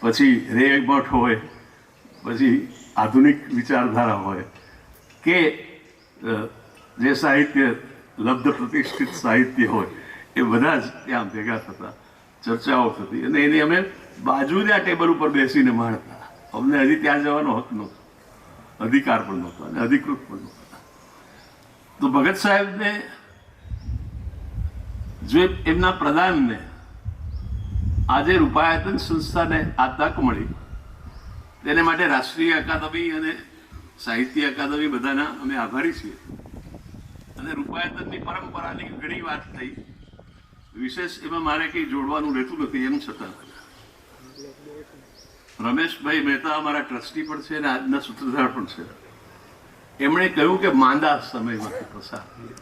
Speaker 5: પછી રે મઠ હોય, પછી આધુનિક વિચારધારા હોય, કે જે સાહિત્ય લબ્ધ પ્રતિષ્ઠિત સાહિત્ય હોય, એ બધા જ ત્યાં ભેગા થતા, ચર્ચાઓ થતી, અને એની અમે બાજુના ટેબલ ઉપર બેસીને માણતા. અમને હજી ત્યાં જવાનો હક નહોતો, અધિકાર પણ નહોતો, અને અધિકૃત પણ નહોતો. તો ભગત સાહેબને જો એમના પ્રદાનને આજે રૂપાયતન સંસ્થાને આ તક મળી, તેને માટે રાષ્ટ્રીય અકાદમી અને સાહિત્ય અકાદમી બધાના અમે આભારી છીએ. અને રૂપાયતનની પરંપરાની ઘણી વાત થઈ, વિશેષ એમાં મારે કંઈ જોડવાનું રહેતું નથી. એમ છતાં રમેશભાઈ મહેતા અમારા ટ્રસ્ટી પણ છે અને આજના સૂત્રધાર પણ છે. એમણે કહ્યું કે માંદા સમયમાંથી પસાર થઈએ.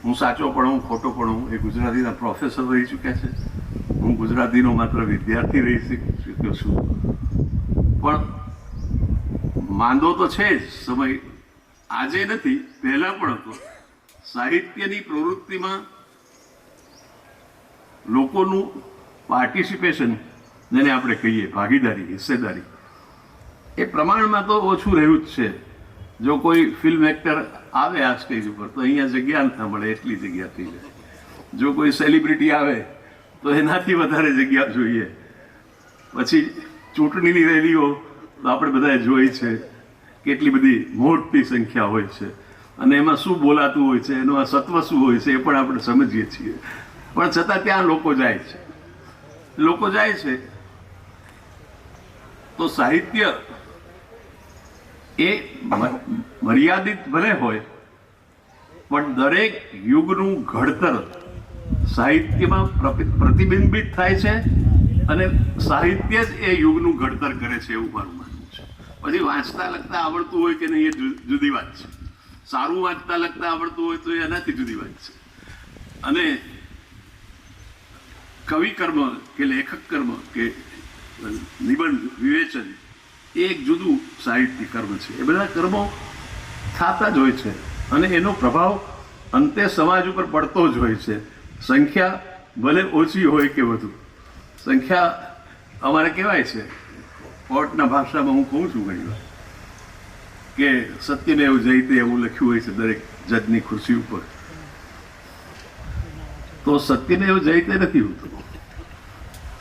Speaker 5: હું સાચો પણ હું, ખોટો પણ હું, એ ગુજરાતીના પ્રોફેસર રહી ચૂક્યા છે, હું ગુજરાતીનો માત્ર વિદ્યાર્થી રહી ચૂક્યો છું. પણ માંદો તો છે જ સમય, આજે નથી, પહેલા પણ હતો. સાહિત્યની પ્રવૃત્તિમાં લોકોનું પાર્ટિસિપેશન, જેને આપણે કહીએ ભાગીદારી, હિસ્સેદારી, એ પ્રમાણમાં તો ઓછું રહ્યું જ છે. જો કોઈ ફિલ્મ એક્ટર આવે આ સ્ટેજ ઉપર તો અહીંયા જગ્યા ના મળે, એટલી જગ્યા થઈ જાય. જો કોઈ સેલિબ્રિટી આવે તો એનાથી વધારે જગ્યા જોઈએ. પછી ચૂંટણીની રેલીઓ તો આપણે બધાએ જોઈ છે, કેટલી બધી મોટી સંખ્યા હોય છે, અને એમાં શું બોલાતું હોય છે, એનું આ સત્વ શું હોય છે, એ પણ આપણે સમજીએ છીએ. પણ છતાં ત્યાં લોકો જાય છે. તો સાહિત્ય એ મર્યાદિત ભલે હોય, પણ દરેક યુગનું ઘડતર સાહિત્યમાં પ્રતિબિંબિત થાય છે, અને સાહિત્ય જ એ યુગનું ઘડતર કરે છે, એવું મારું માનવું છે. પછી વાંચતા લખતા આવડતું હોય કે નહીં, એ જુદી વાત છે. સારું વાંચતા લખતા આવડતું હોય તો એ એનાથી જુદી વાત છે. અને કવિ કર્મ કે લેખક કર્મ કે નિબંધ, વિવેચન, એ એક જુદું સાહિત્ય કર્મ છે. એ બધા કર્મો થતા જ હોય છે, અને એનો પ્રભાવ અંતે સમાજ ઉપર પડતો જ હોય છે. સંખ્યા ભલે ઓછી હોય કે વધુ, સંખ્યા અમારે કહેવાય છે કોર્ટના ભાષામાં, હું કહું છું ઘણી વાર કે સત્યમેવ જયતે એવું લખ્યું હોય છે દરેક જજની ખુરશી ઉપર. તો સત્યમેવ જયતે નથી હોતું,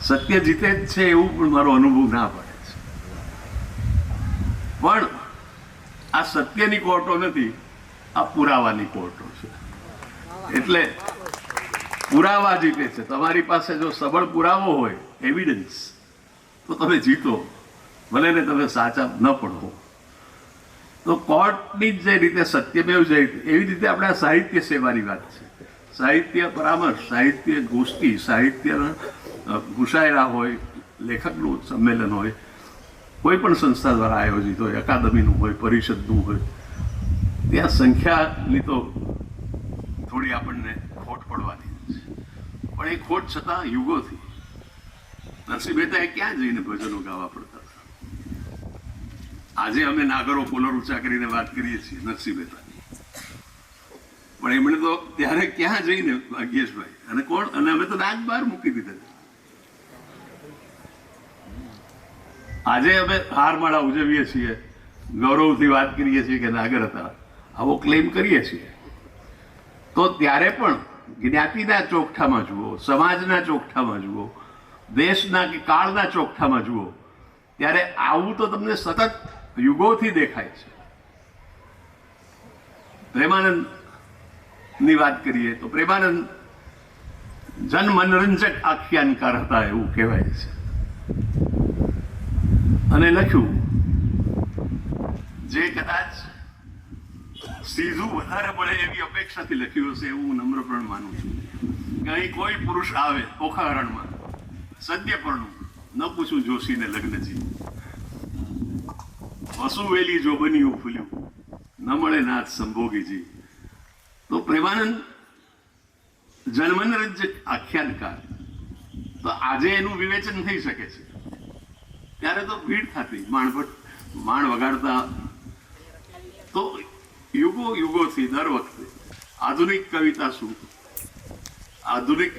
Speaker 5: સત્ય જીતે જ છે એવું પણ મારો અનુભવ ના પડે છે. પણ આ સત્યની કોર્ટો નથી, આ પુરાવાની કોર્ટો છે. એટલે પુરાવા જીતે છે. તમારી પાસે જો સબળ પુરાવો હોય, એવિડન્સ, તો તમે જીતો, ભલે ને તમે સાચા ન પણ હો. તો કોર્ટની જે રીતે સત્યમેવ જયતે, એવી રીતે આપણે આ સાહિત્ય સેવાની વાત છે. સાહિત્ય પરામર્શ, સાહિત્ય ગોષ્ઠી, સાહિત્યના મુશાયરા હોય, લેખકનું સંમેલન હોય, કોઈ પણ સંસ્થા દ્વારા આયોજિત હોય, અકાદમીનું હોય, પરિષદનું હોય, ત્યાં સંખ્યાની તો થોડી આપણને ખોટ પડવાની. પણ એ ખોટ છતાં યુગોથી નરસિંહ મહેતાએ ક્યાં જઈને ભજનો ગાવા પડતા હતા. આજે અમે નાગરો કોલર ઊંચા કરીને વાત કરીએ છીએ નરસિંહ મહેતાની, પણ એમણે તો ત્યારે ક્યાં જઈને ભાગ્યેશભાઈ અને કોણ, અને અમે તો નાગ બહાર મૂકી દીધા. આજે અમે હારમાળા ઉજવીએ છીએ, ગૌરવથી વાત કરીએ છીએ કે નાગર હતા, આવો ક્લેમ કરીએ છીએ. તો ત્યારે પણ જ્ઞાતિના ચોકઠામાં જુઓ, સમાજના ચોકઠામાં જુઓ, દેશના કે કાળના ચોકઠામાં જુઓ, ત્યારે આવું તો તમને સતત યુગોથી દેખાય છે. પ્રેમાનંદની વાત કરીએ તો પ્રેમાનંદ જનમનોરંજક આખ્યાનકાર હતા એવું કહેવાય છે. અને લખ્યું જે કદાચ સીધું વધારે પડે એવી અપેક્ષાથી લખ્યું હશે એવું હું નમ્રપણે માનું છું. કે અહીં કોઈ પુરુષ આવે ઓખારણમાં સદ્યપરણું, ન પૂછું જોશીને લગ્નજી, વસુવેલી જો બન્યું ફૂલ્યું, ન મળે નાથ સંભોગીજી. તો પ્રેમાનંદ જનમનોરંજક આખ્યાનકાર, તો આજે એનું વિવેચન થઈ શકે છે. ત્યારે તો ભીડ થતી, માણ વગાડતા. તો યુગોથી દર વખતે આધુનિક કવિતા શું, આધુનિક,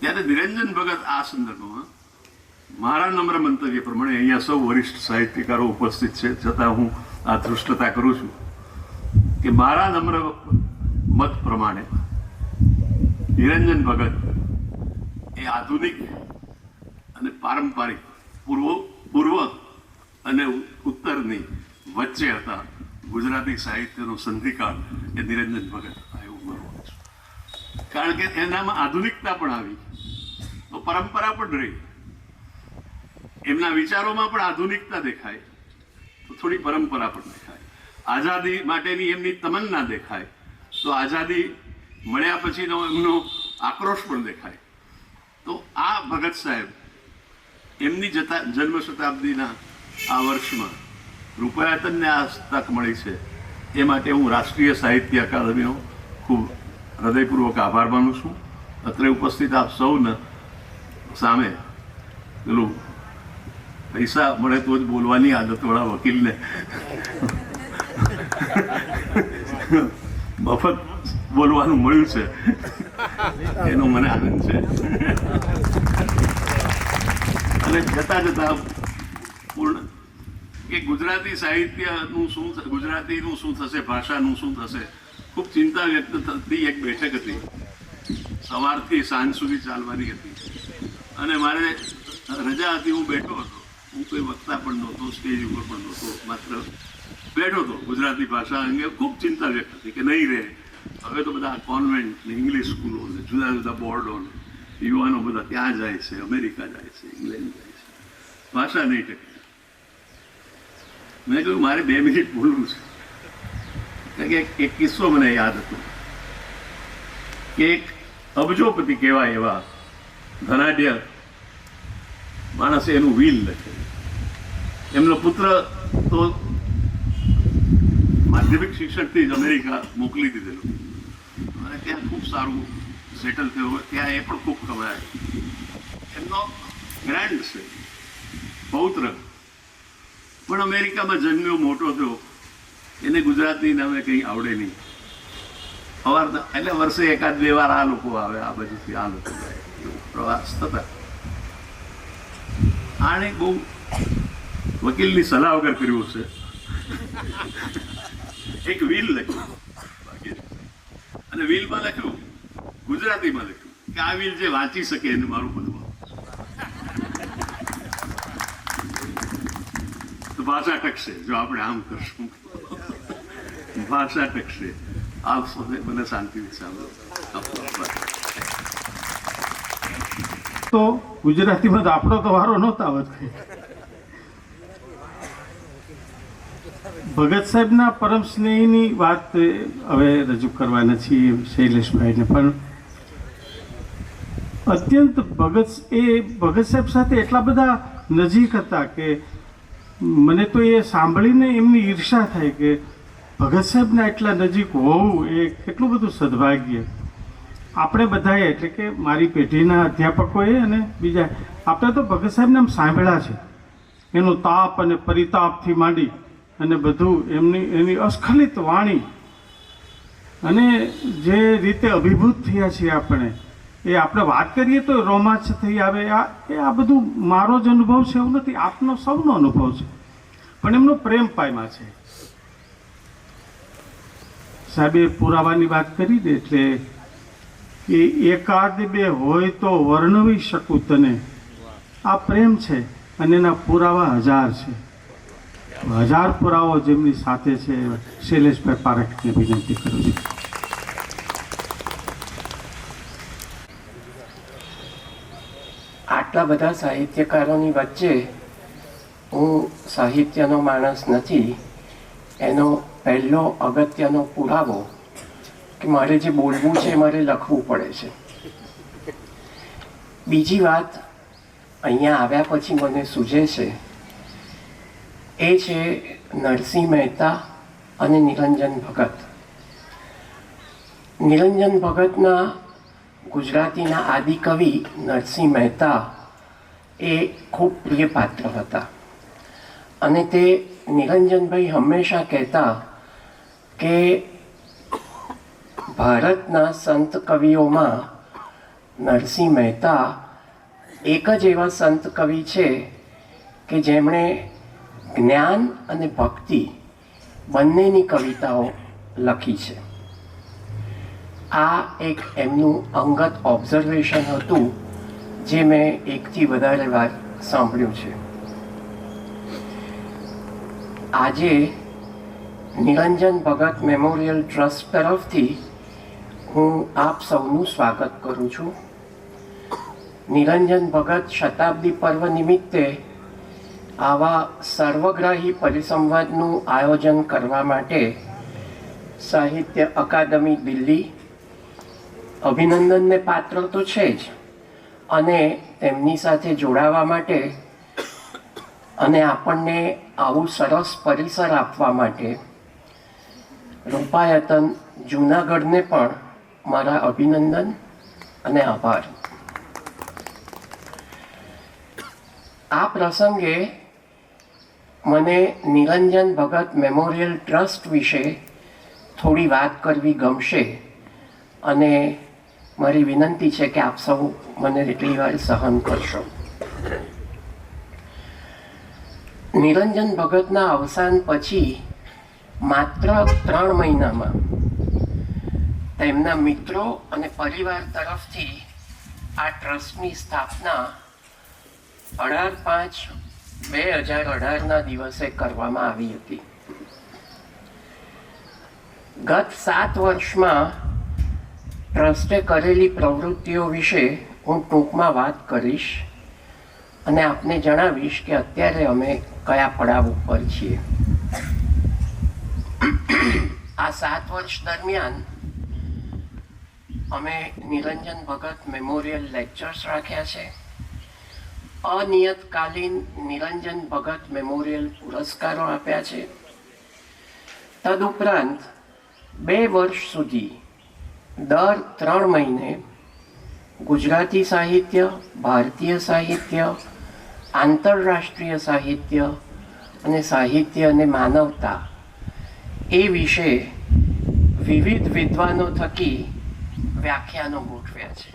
Speaker 5: ત્યારે નિરંજન ભગત આ સંદર્ભમાં મારા નમ્ર મંતવ્ય પ્રમાણે, અહીંયા સૌ વરિષ્ઠ સાહિત્યકારો ઉપસ્થિત છે છતાં હું આ ધૃષ્ટતા કરું છું કે મારા નમ્ર મત પ્રમાણે નિરંજન ભગત એ આધુનિક અને પારંપરિક પૂર્વ અને ઉત્તરની વચ્ચે હતા. ગુજરાતી સાહિત્યનો સંધિકાળ એ નિરંજન ભગત હતા એવું માનવું છું. કારણ કે એનામાં આધુનિકતા પણ આવી તો પરંપરા પણ રહી. એમના વિચારોમાં પણ આધુનિકતા દેખાય તો થોડી પરંપરા પણ દેખાય. આઝાદી માટેની એમની તમન્ના દેખાય તો આઝાદી મળ્યા પછીનો એમનો આક્રોશ પણ દેખાય. તો આ ભગત સાહેબ એમની જન્મ શતાબ્દીના આ વર્ષમાં રૂપયાતનને આ તક મળી છે એ માટે હું રાષ્ટ્રીય સાહિત્ય અકાદમીનો ખૂબ હૃદયપૂર્વક આભાર માનું છું. અત્રે ઉપસ્થિત આપ સૌને સામે પેલું પૈસા મળે તો જ બોલવાની આદતવાળા વકીલને મફત બોલવાનું મળ્યું છે એનો મને આનંદ છે. અને જતા જતા પૂર્ણ કે ગુજરાતી સાહિત્યનું શું, ગુજરાતીનું શું થશે, ભાષાનું શું થશે, ખૂબ ચિંતા વ્યક્ત થતી એક બેઠક હતી. સવારથી સાંજ સુધી ચાલવાની હતી અને મારે રજા હતી. હું બેઠો હતો, હું કોઈ વક્તા પણ નહોતો, સ્ટેજ ઉપર પણ નહોતો, માત્ર બેઠો હતો. ગુજરાતી ભાષા અંગે ખૂબ ચિંતા વ્યક્ત હતી કે નહીં રહે. હવે તો બધા કોન્વેન્ટ ને ઇંગ્લિશ સ્કૂલો ને જુદા જુદા બોર્ડો ને યુવાનો બધા ત્યાં જાય છે, અમેરિકા જાય છે, ઇંગ્લેન્ડ જાય છે, ભાષા નહીં ટકે. મેં કહ્યું મારે 2 મિનિટ બોલવું છે. કે એક કિસ્સો મને યાદ હતો કે એક અબજોપતિ કહેવાય એવા ધનાઢ્ય માણસે એનું વિલ લખેલું. એમનો પુત્ર તો માધ્યમિક શિક્ષકથી જ અમેરિકા મોકલી દીધેલું અને ત્યાં ખૂબ સારું સેટલ થયો, ત્યાં એ પણ ખૂબ કમાય. એમનો ગ્રાન્ડ છે પૌત્ર, પણ અમેરિકામાં જન્મ્યો, મોટો થયો, એને ગુજરાતી નામે કંઈ આવડે નહીં. એટલે વર્ષે 1-2 વાર આ લોકો આવે, આ બાજુથી આ લોકો જાય, પ્રવાસ થતા. આણે બહુ વકીલની સલાહ વગર કર્યું છે. એક વિલ લખ્યું અને વિલમાં લખ્યું, ગુજરાતીમાં લખ્યું કે આ વિલ જે વાંચી શકે એને મારું બધું તો ભાષા ટકશે. જો આપણે આમ કરશું ભાષા ટકશે. આપ મને શાંતિથી સાંભળો.
Speaker 1: તો ગુજરાતીમાં તો આપણો તો વારો નહોતા આવત. ભગત સાહેબના પરમ સ્નેહીની વાત હવે રજૂ કરવાના છીએ શૈલેષભાઈને, પણ અત્યંત ભગત સાહેબ સાથે એટલા બધા નજીક હતા કે મને તો એ સાંભળીને એમની ઈર્ષા થાય કે ભગત સાહેબના એટલા નજીક હોવું એ કેટલું બધું સદભાગ્ય. આપણે બધાએ એટલે કે મારી પેઢીના અધ્યાપકોએ અને બીજા આપણે તો ભગત સાહેબને આમ સાંભળ્યા છે, એનું તાપ અને પરિતાપથી માંડી અને બધું એની અસ્ખલિત વાણી અને જે રીતે અભિભૂત થયા છીએ આપણે, એ આપણે વાત કરીએ તો રોમાંચ થઈ આવે. આ બધું મારો જ અનુભવ છે એવું નથી, આપનો સૌનો અનુભવ છે, પણ એમનો પ્રેમ પાયમાં છે. સાહેબે પુરાવાની વાત કરી દે એટલે કે એકાદ બે હોય તો વર્ણવી શકું તને, આ પ્રેમ છે અને એના પુરાવા 1000 છે. 1000 પુરાવો જેમની સાથે છે શૈલેષભાઈ પારેખને વિનંતી કરું છું.
Speaker 6: આટલા બધા સાહિત્યકારોની વચ્ચે હું સાહિત્યનો માણસ નથી, એનો પહેલો અગત્યનો પુરાવો કે મારે જે બોલવું છે મારે લખવું પડે છે. બીજી વાત અહીંયા આવ્યા પછી મને સૂઝે છે એ છે નરસિંહ મહેતા અને નિરંજન ભગત. નિરંજન ભગતના ગુજરાતીના આદિકવિ નરસિંહ મહેતા એ ખૂબ પ્રિય પાત્ર હતા અને તે નિરંજનભાઈ હંમેશા કહેતા કે ભારતના સંત કવિઓમાં નરસિંહ મહેતા એક જ એવા સંત કવિ છે કે જેમણે જ્ઞાન અને ભક્તિ બંનેની કવિતાઓ લખી છે. આ એક એમનું અંગત ઓબ્ઝર્વેશન હતું જે મેં એકથી વધારે વાર સાંભળ્યું છે. આજે નિરંજન ભગત મેમોરિયલ ટ્રસ્ટ તરફથી હું આપ સૌનું સ્વાગત કરું છું. નિરંજન ભગત શતાબ્દી પર્વ નિમિત્તે આવા સર્વગ્રાહી પરિસંવાદનું આયોજન કરવા માટે સાહિત્ય અકાદમી દિલ્હી અભિનંદનને પાત્ર તો છે જ, અને તેમની સાથે જોડાવા માટે અને આપણને આવું સરસ પરિસર આપવા માટે રૂપાયતન જૂનાગઢને પણ મારા અભિનંદન અને આભાર. આ પ્રસંગે મને નિરંજન ભગત મેમોરિયલ ટ્રસ્ટ વિશે થોડી વાત કરવી ગમશે અને મારી વિનંતી છે કે આપ સૌ મને એટલી વાર સહન કરશો. નિરંજન ભગતના અવસાન પછી માત્ર 3 મહિનામાં તેમના મિત્રો અને પરિવાર તરફથી આ ટ્રસ્ટની સ્થાપના 18/5/2018ના દિવસે કરવામાં આવી હતી. ગત 7 વર્ષમાં ટ્રસ્ટે કરેલી પ્રવૃત્તિઓ વિશે હું ટૂંકમાં વાત કરીશ અને આપને જણાવીશ કે અત્યારે અમે કયા પડાવ ઉપર છીએ. આ 7 વર્ષ દરમિયાન અમે નિરંજન ભગત મેમોરિયલ લેક્ચર્સ રાખ્યા છે, અનિયતકાલીન નિરંજન ભગત મેમોરિયલ પુરસ્કારો આપ્યા છે. તદુપરાંત 2 વર્ષ સુધી દર 3 મહિને ગુજરાતી સાહિત્ય, ભારતીય સાહિત્ય, આંતરરાષ્ટ્રીય સાહિત્ય અને સાહિત્ય અને માનવતા એ વિશે વિવિધ વિદ્વાનો થકી વ્યાખ્યાનો ગોઠવ્યા છે.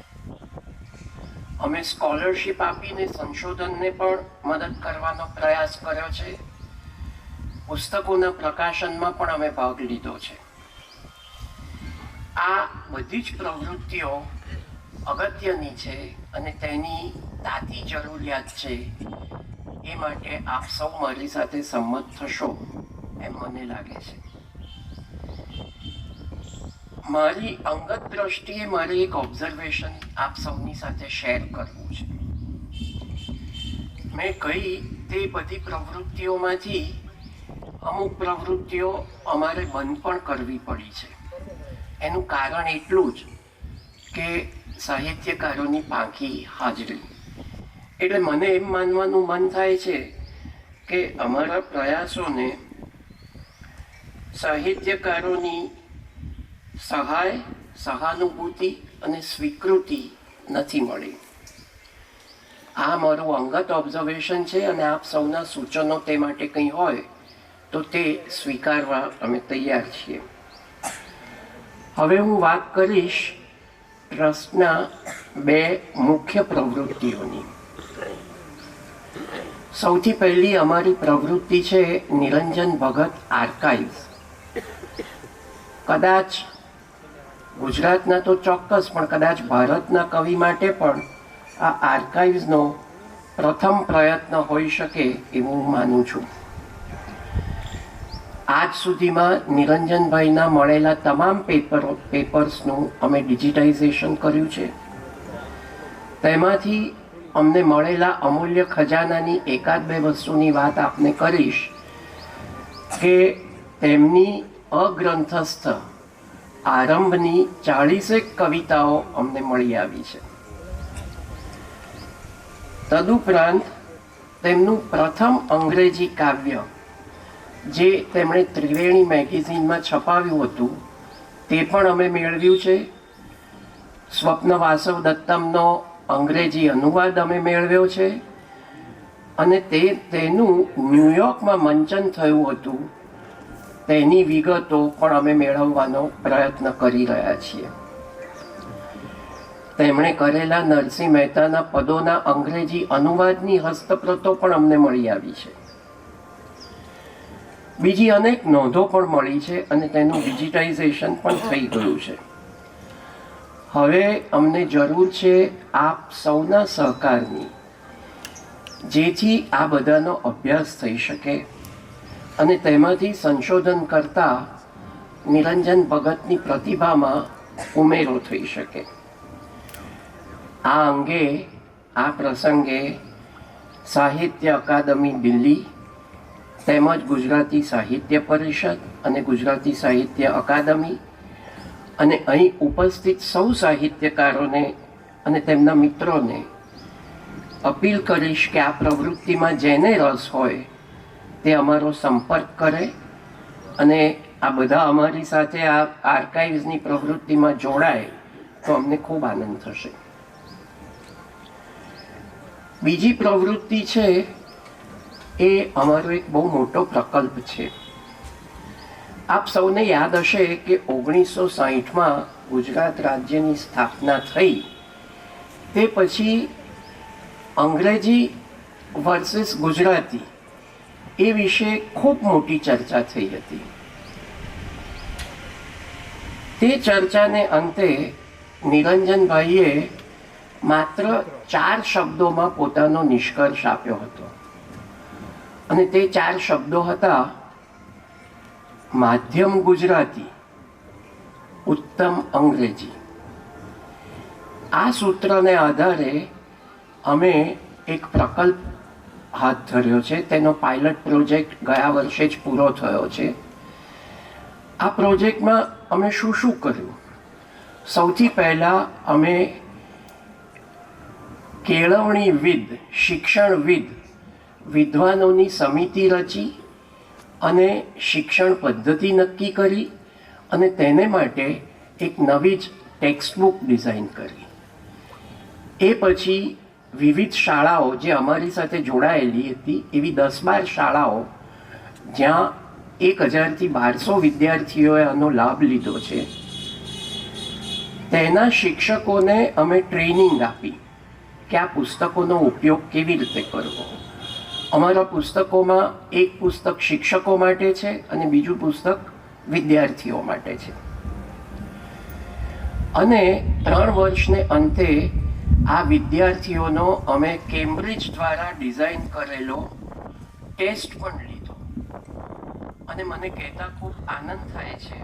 Speaker 6: અમે સ્કોલરશિપ આપીને સંશોધનને પણ મદદ કરવાનો પ્રયાસ કર્યો છે. પુસ્તકોના પ્રકાશનમાં પણ અમે ભાગ લીધો છે. આ બધી જ પ્રવૃત્તિઓ અગત્યની છે અને તેની તાતી જરૂરિયાત છે. એ માટે આપ સૌ મારી સાથે સંમત થશો એમ મને લાગે છે. મારી અંગત દ્રષ્ટિએ મારે એક ઓબ્ઝર્વેશન આપ સૌની સાથે શેર કરવું છે. મેં કહી તે બધી પ્રવૃત્તિઓમાંથી અમુક પ્રવૃત્તિઓ અમારે બંધ પણ કરવી પડી છે. એનું કારણ એટલું જ કે સાહિત્યકારોની પાંખી હાજરી. એટલે મને એમ માનવાનું મન થાય છે કે અમારા પ્રયાસોને સાહિત્યકારોની સહાય, સહાનુભૂતિ અને સ્વીકૃતિ નથી મળી. આ મારું અંગત ઓબ્ઝર્વેશન છે અને આપ સૌના સૂચનો તે માટે કંઈ હોય તો તે સ્વીકારવા અમે તૈયાર છીએ. હવે હું વાત કરીશ ટ્રસ્ટના 2 મુખ્ય પ્રવૃત્તિઓની. સૌથી પહેલી અમારી પ્રવૃત્તિ છે નિરંજન ભગત આર્કાઇવ્સ. કદાચ ગુજરાતના તો ચોક્કસ, પણ કદાચ ભારતના કવિ માટે પણ આ આર્કાઇવ્સનો પ્રથમ પ્રયત્ન હોઈ શકે એવું હું માનું છું. આજ સુધીમાં નિરંજનભાઈના મળેલા તમામ પેપર્સનું અમે ડિજિટાઇઝેશન કર્યું છે. તેમાંથી અમને મળેલા અમૂલ્ય ખજાનાની 1-2 વસ્તુની વાત આપને કરીશ કે તેમની અગ્રંથસ્થ આરંભની 40 કવિતાઓ અમને મળી આવી છે. તદુપરાંત તેમનું પ્રથમ અંગ્રેજી કાવ્ય જે તેમણે ત્રિવેણી મેગેઝિનમાં છપાવ્યું હતું તે પણ અમે મેળવ્યું છે. સ્વપ્ન વાસવ દત્તમનો અંગ્રેજી અનુવાદ અમે મેળવ્યો છે અને તેનું ન્યૂયોર્કમાં મંચન થયું હતું તેની વિગતો પણ અમે મેળવવાનો પ્રયત્ન કરી રહ્યા છીએ. તેમણે કરેલા નરસિંહ મહેતાના પદોના અંગ્રેજી અનુવાદની હસ્તપ્રતો પણ અમને મળી આવી છે. બીજી અનેક નોંધો પણ મળી છે અને તેનું ડિજિટાઇઝેશન પણ થઈ ગયું છે. હવે અમને જરૂર છે આપ સૌના સહકારની, જેથી આ બધાનો અભ્યાસ થઈ શકે અને તેમાંથી સંશોધન કરતા નિરંજન ભગતની પ્રતિભામાં ઉમેરો થઈ શકે. આ અંગે આ પ્રસંગે સાહિત્ય અકાદમી દિલ્હી તેમજ ગુજરાતી સાહિત્ય પરિષદ અને ગુજરાતી સાહિત્ય અકાદમી અને અહીં ઉપસ્થિત સૌ સાહિત્યકારોને અને તેમના મિત્રોને અપીલ કરીશ કે આ પ્રવૃત્તિમાં જેને રસ હોય તે અમારો સંપર્ક કરે અને આ બધા અમારી સાથે આ આર્કાઇવ્સની પ્રવૃત્તિમાં જોડાય તો અમને ખૂબ આનંદ થશે. બીજી પ્રવૃત્તિ છે એ અમારો એક બહુ મોટો પ્રકલ્પ છે. આપ સૌને યાદ હશે કે 1960માં ગુજરાત રાજ્યની સ્થાપના થઈ તે પછી અંગ્રેજી વર્સિસ ગુજરાતી એ વિશે ખૂબ મોટી ચર્ચા થઈ હતી. તે ચર્ચાને અંતે નિરંજનભાઈએ માત્ર 4 શબ્દોમાં પોતાનો નિષ્કર્ષ આપ્યો હતો અને તે 4 શબ્દો હતા: માધ્યમ ગુજરાતી, ઉત્તમ અંગ્રેજી. આ સૂત્રને આધારે અમે એક પ્રકલ્પ હાથ ધર્યો છે. તેનો પાયલટ પ્રોજેક્ટ ગયા વર્ષે જ પૂરો થયો છે. આ પ્રોજેક્ટમાં અમે શું શું કર્યું? સૌથી પહેલાં અમે કેળવણીવિદ, શિક્ષણવિદ વિદ્વાનોની સમિતિ રચી અને શિક્ષણ પદ્ધતિ નક્કી કરી અને તેને માટે એક નવી જ ટેક્સ્ટબુક ડિઝાઇન કરી. એ પછી વિવિધ શાળાઓ જે અમારી સાથે જોડાયેલી હતી એવી 10-12 શાળાઓ જ્યાં 1000થી 1200 વિદ્યાર્થીઓએ આનો લાભ લીધો છે, તેના શિક્ષકોને અમે ટ્રેનિંગ આપી કે આ પુસ્તકોનો ઉપયોગ કેવી રીતે કરવો. અમારા પુસ્તકોમાં એક પુસ્તક શિક્ષકો માટે છે અને બીજું પુસ્તક વિદ્યાર્થીઓ માટે છે. અને 3 વર્ષને અંતે આ વિદ્યાર્થીઓનો અમે કેમ્બ્રિજ દ્વારા ડિઝાઇન કરેલો ટેસ્ટ પણ લીધો. અને મને કહેતા ખૂબ આનંદ થાય છે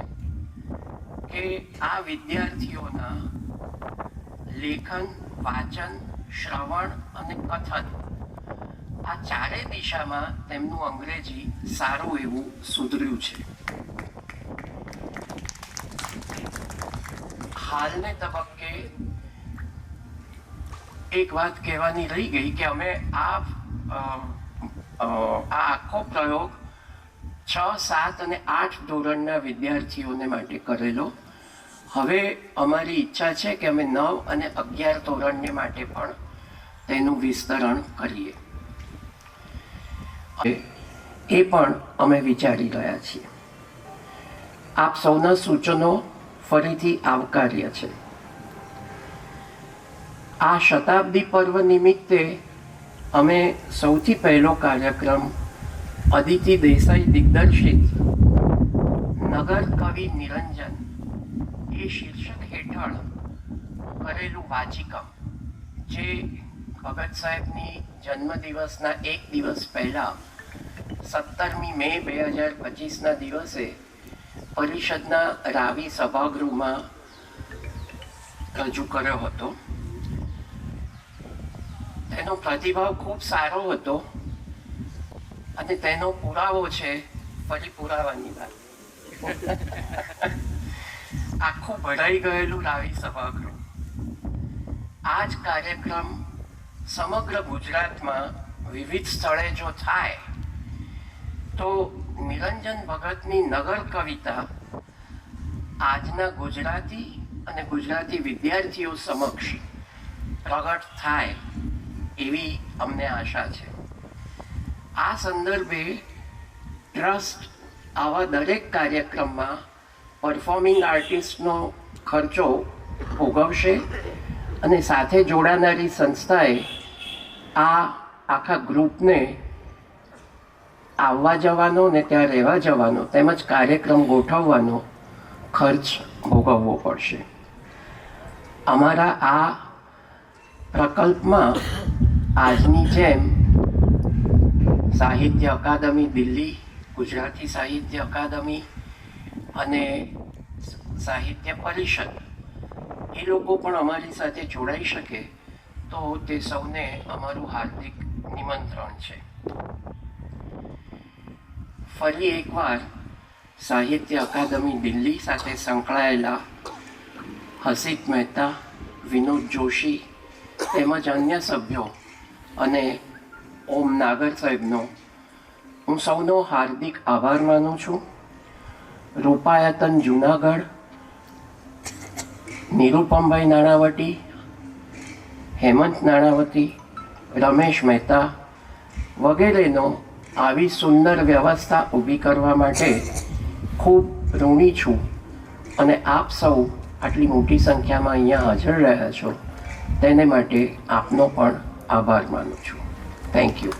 Speaker 6: કે આ વિદ્યાર્થીઓના લેખન, વાંચન, શ્રવણ અને કથન આ 4 દિશામાં તેમનું અંગ્રેજી સારું એવું સુધર્યું છે. હાલને તબક્કે એક વાત કહેવાની રહી ગઈ કે અમે આ આખો પ્રયોગ 6, 7 અને 8 ધોરણના વિદ્યાર્થીઓને માટે કરેલો. હવે અમારી ઈચ્છા છે કે અમે 9 અને 11 ધોરણને માટે પણ તેનું વિસ્તરણ કરીએ. એ પણ અમે વિચારી રહ્યા છીએ. આપ સૌના સૂચનો ફરીથી આવકાર્ય છે. આ શતાબ્દી પર્વ નિમિત્તે અમે સૌથી પહેલો કાર્યક્રમ અદિતિ દેસાઈ દિગ્દર્શિત નગર કવિ નિરંજન એ શીર્ષક હેઠળ કરેલું વાચિકમ, જે ભગત સાહેબની જન્મદિવસના એક દિવસ પહેલા 17મી મે 2025ના દિવસે પરિષદના રાવી સભાગૃહમાં રજૂ કર્યો હતો. તેનો પ્રતિભાવ ખૂબ સારો હતો અને તેનો પુરાવો છે, ફરી પુરાવાની વાત, આખું ભરાઈ ગયેલું રાવી સભાગૃહ. આ જ કાર્યક્રમ સમગ્ર ગુજરાતમાં વિવિધ સ્થળે જો થાય તો નિરંજન ભગતની નગર કવિતા આજના ગુજરાતી અને ગુજરાતી વિદ્યાર્થીઓ સમક્ષ પ્રગટ થાય એવી અમને આશા છે. આ સંદર્ભે ટ્રસ્ટ આવા દરેક કાર્યક્રમમાં પરફોર્મિંગ આર્ટિસ્ટનો ખર્ચો ભોગવશે અને સાથે જોડાનારી સંસ્થાએ આ આખા ગ્રુપને આવવા જવાનો ને ત્યાં રહેવા જવાનો તેમજ કાર્યક્રમ ગોઠવવાનો ખર્ચ ભોગવવો પડશે. અમારા આ પ્રકલ્પમાં આજની જેમ સાહિત્ય અકાદમી દિલ્હી, ગુજરાતી સાહિત્ય અકાદમી અને સાહિત્ય પરિષદ એ લોકો પણ અમારી સાથે જોડાઈ શકે તો તે સૌને અમારું હાર્દિક નિમંત્રણ છે. ફરી એકવાર સાહિત્ય અકાદમી દિલ્હી સાથે સંકળાયેલા હસિત મહેતા, વિનોદ જોશી તેમજ અન્ય સભ્યો અને ઓમ નાગર સાહેબનો હું સૌનો હાર્દિક આભાર માનું છું. રૂપાયતન જુનાગઢ, નિરૂપમભાઈ નાણાવટી, હેમંત નાણાવતી, રમેશ મહેતા વગેરેનો આવી સુંદર વ્યવસ્થા ઊભી કરવા માટે ખૂબ ઋણી છું અને આપ સૌ આટલી મોટી સંખ્યામાં અહીંયા હાજર રહ્યા છો તેને માટે આપનો પણ આભાર માનું છું. Thank you.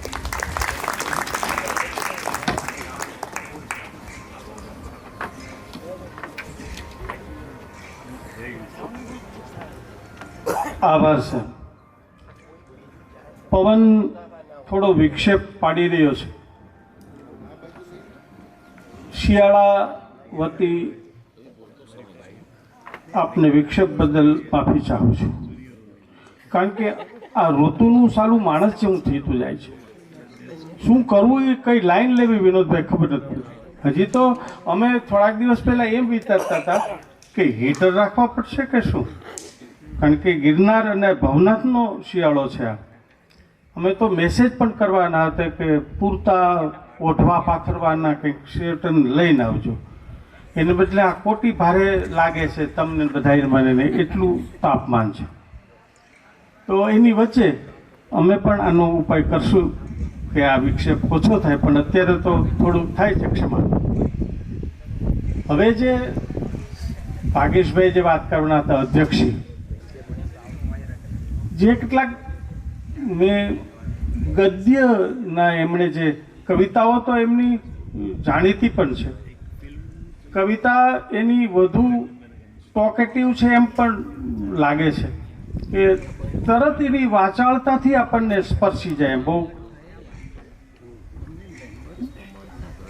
Speaker 1: આભાર સર. પવન થોડો વિક્ષેપ પાડી રહ્યો છે. શિયાળા વતી આપને વિક્ષેપ બદલ માફી ચાહું છું, કારણ કે આ ઋતુનું સાલું માણસ જેવું થતું જાય છે. શું કરવું એ કઈ લાઈન લેવી વિનોદભાઈ ખબર નથી. હજી તો અમે થોડાક દિવસ પહેલાં એમ વિચારતા હતા કે હીટર રાખવા પડશે કે શું, કારણ કે ગિરનાર અને ભવનાથનો શિયાળો છે. અમે તો મેસેજ પણ કરવાના હતા કે પૂરતા ઓઢવા પાથરવાના કંઈક શેટન લઈને આવજો. એને બદલે આ કોટી ભારે લાગે છે તમને બધાને, મને એટલું તાપમાન છે. તો એની વચ્ચે અમે પણ આનો ઉપાય કરશું કે આ વિક્ષેપ ઓછો થાય, પણ અત્યારે તો થોડું થાય છે, ક્ષમા. હવે જે ભાગેશભાઈ જે વાત કરવાના હતા અધ્યક્ષી, જે કેટલાક મેં ગદ્યના એમણે જે કવિતાઓ તો એમની જાણીતી પણ છે, કવિતા એની વધુ ટોકેટિવ છે એમ પણ લાગે છે કે તરત એની વાચાળતાથી આપણને સ્પર્શી જાય. બહુ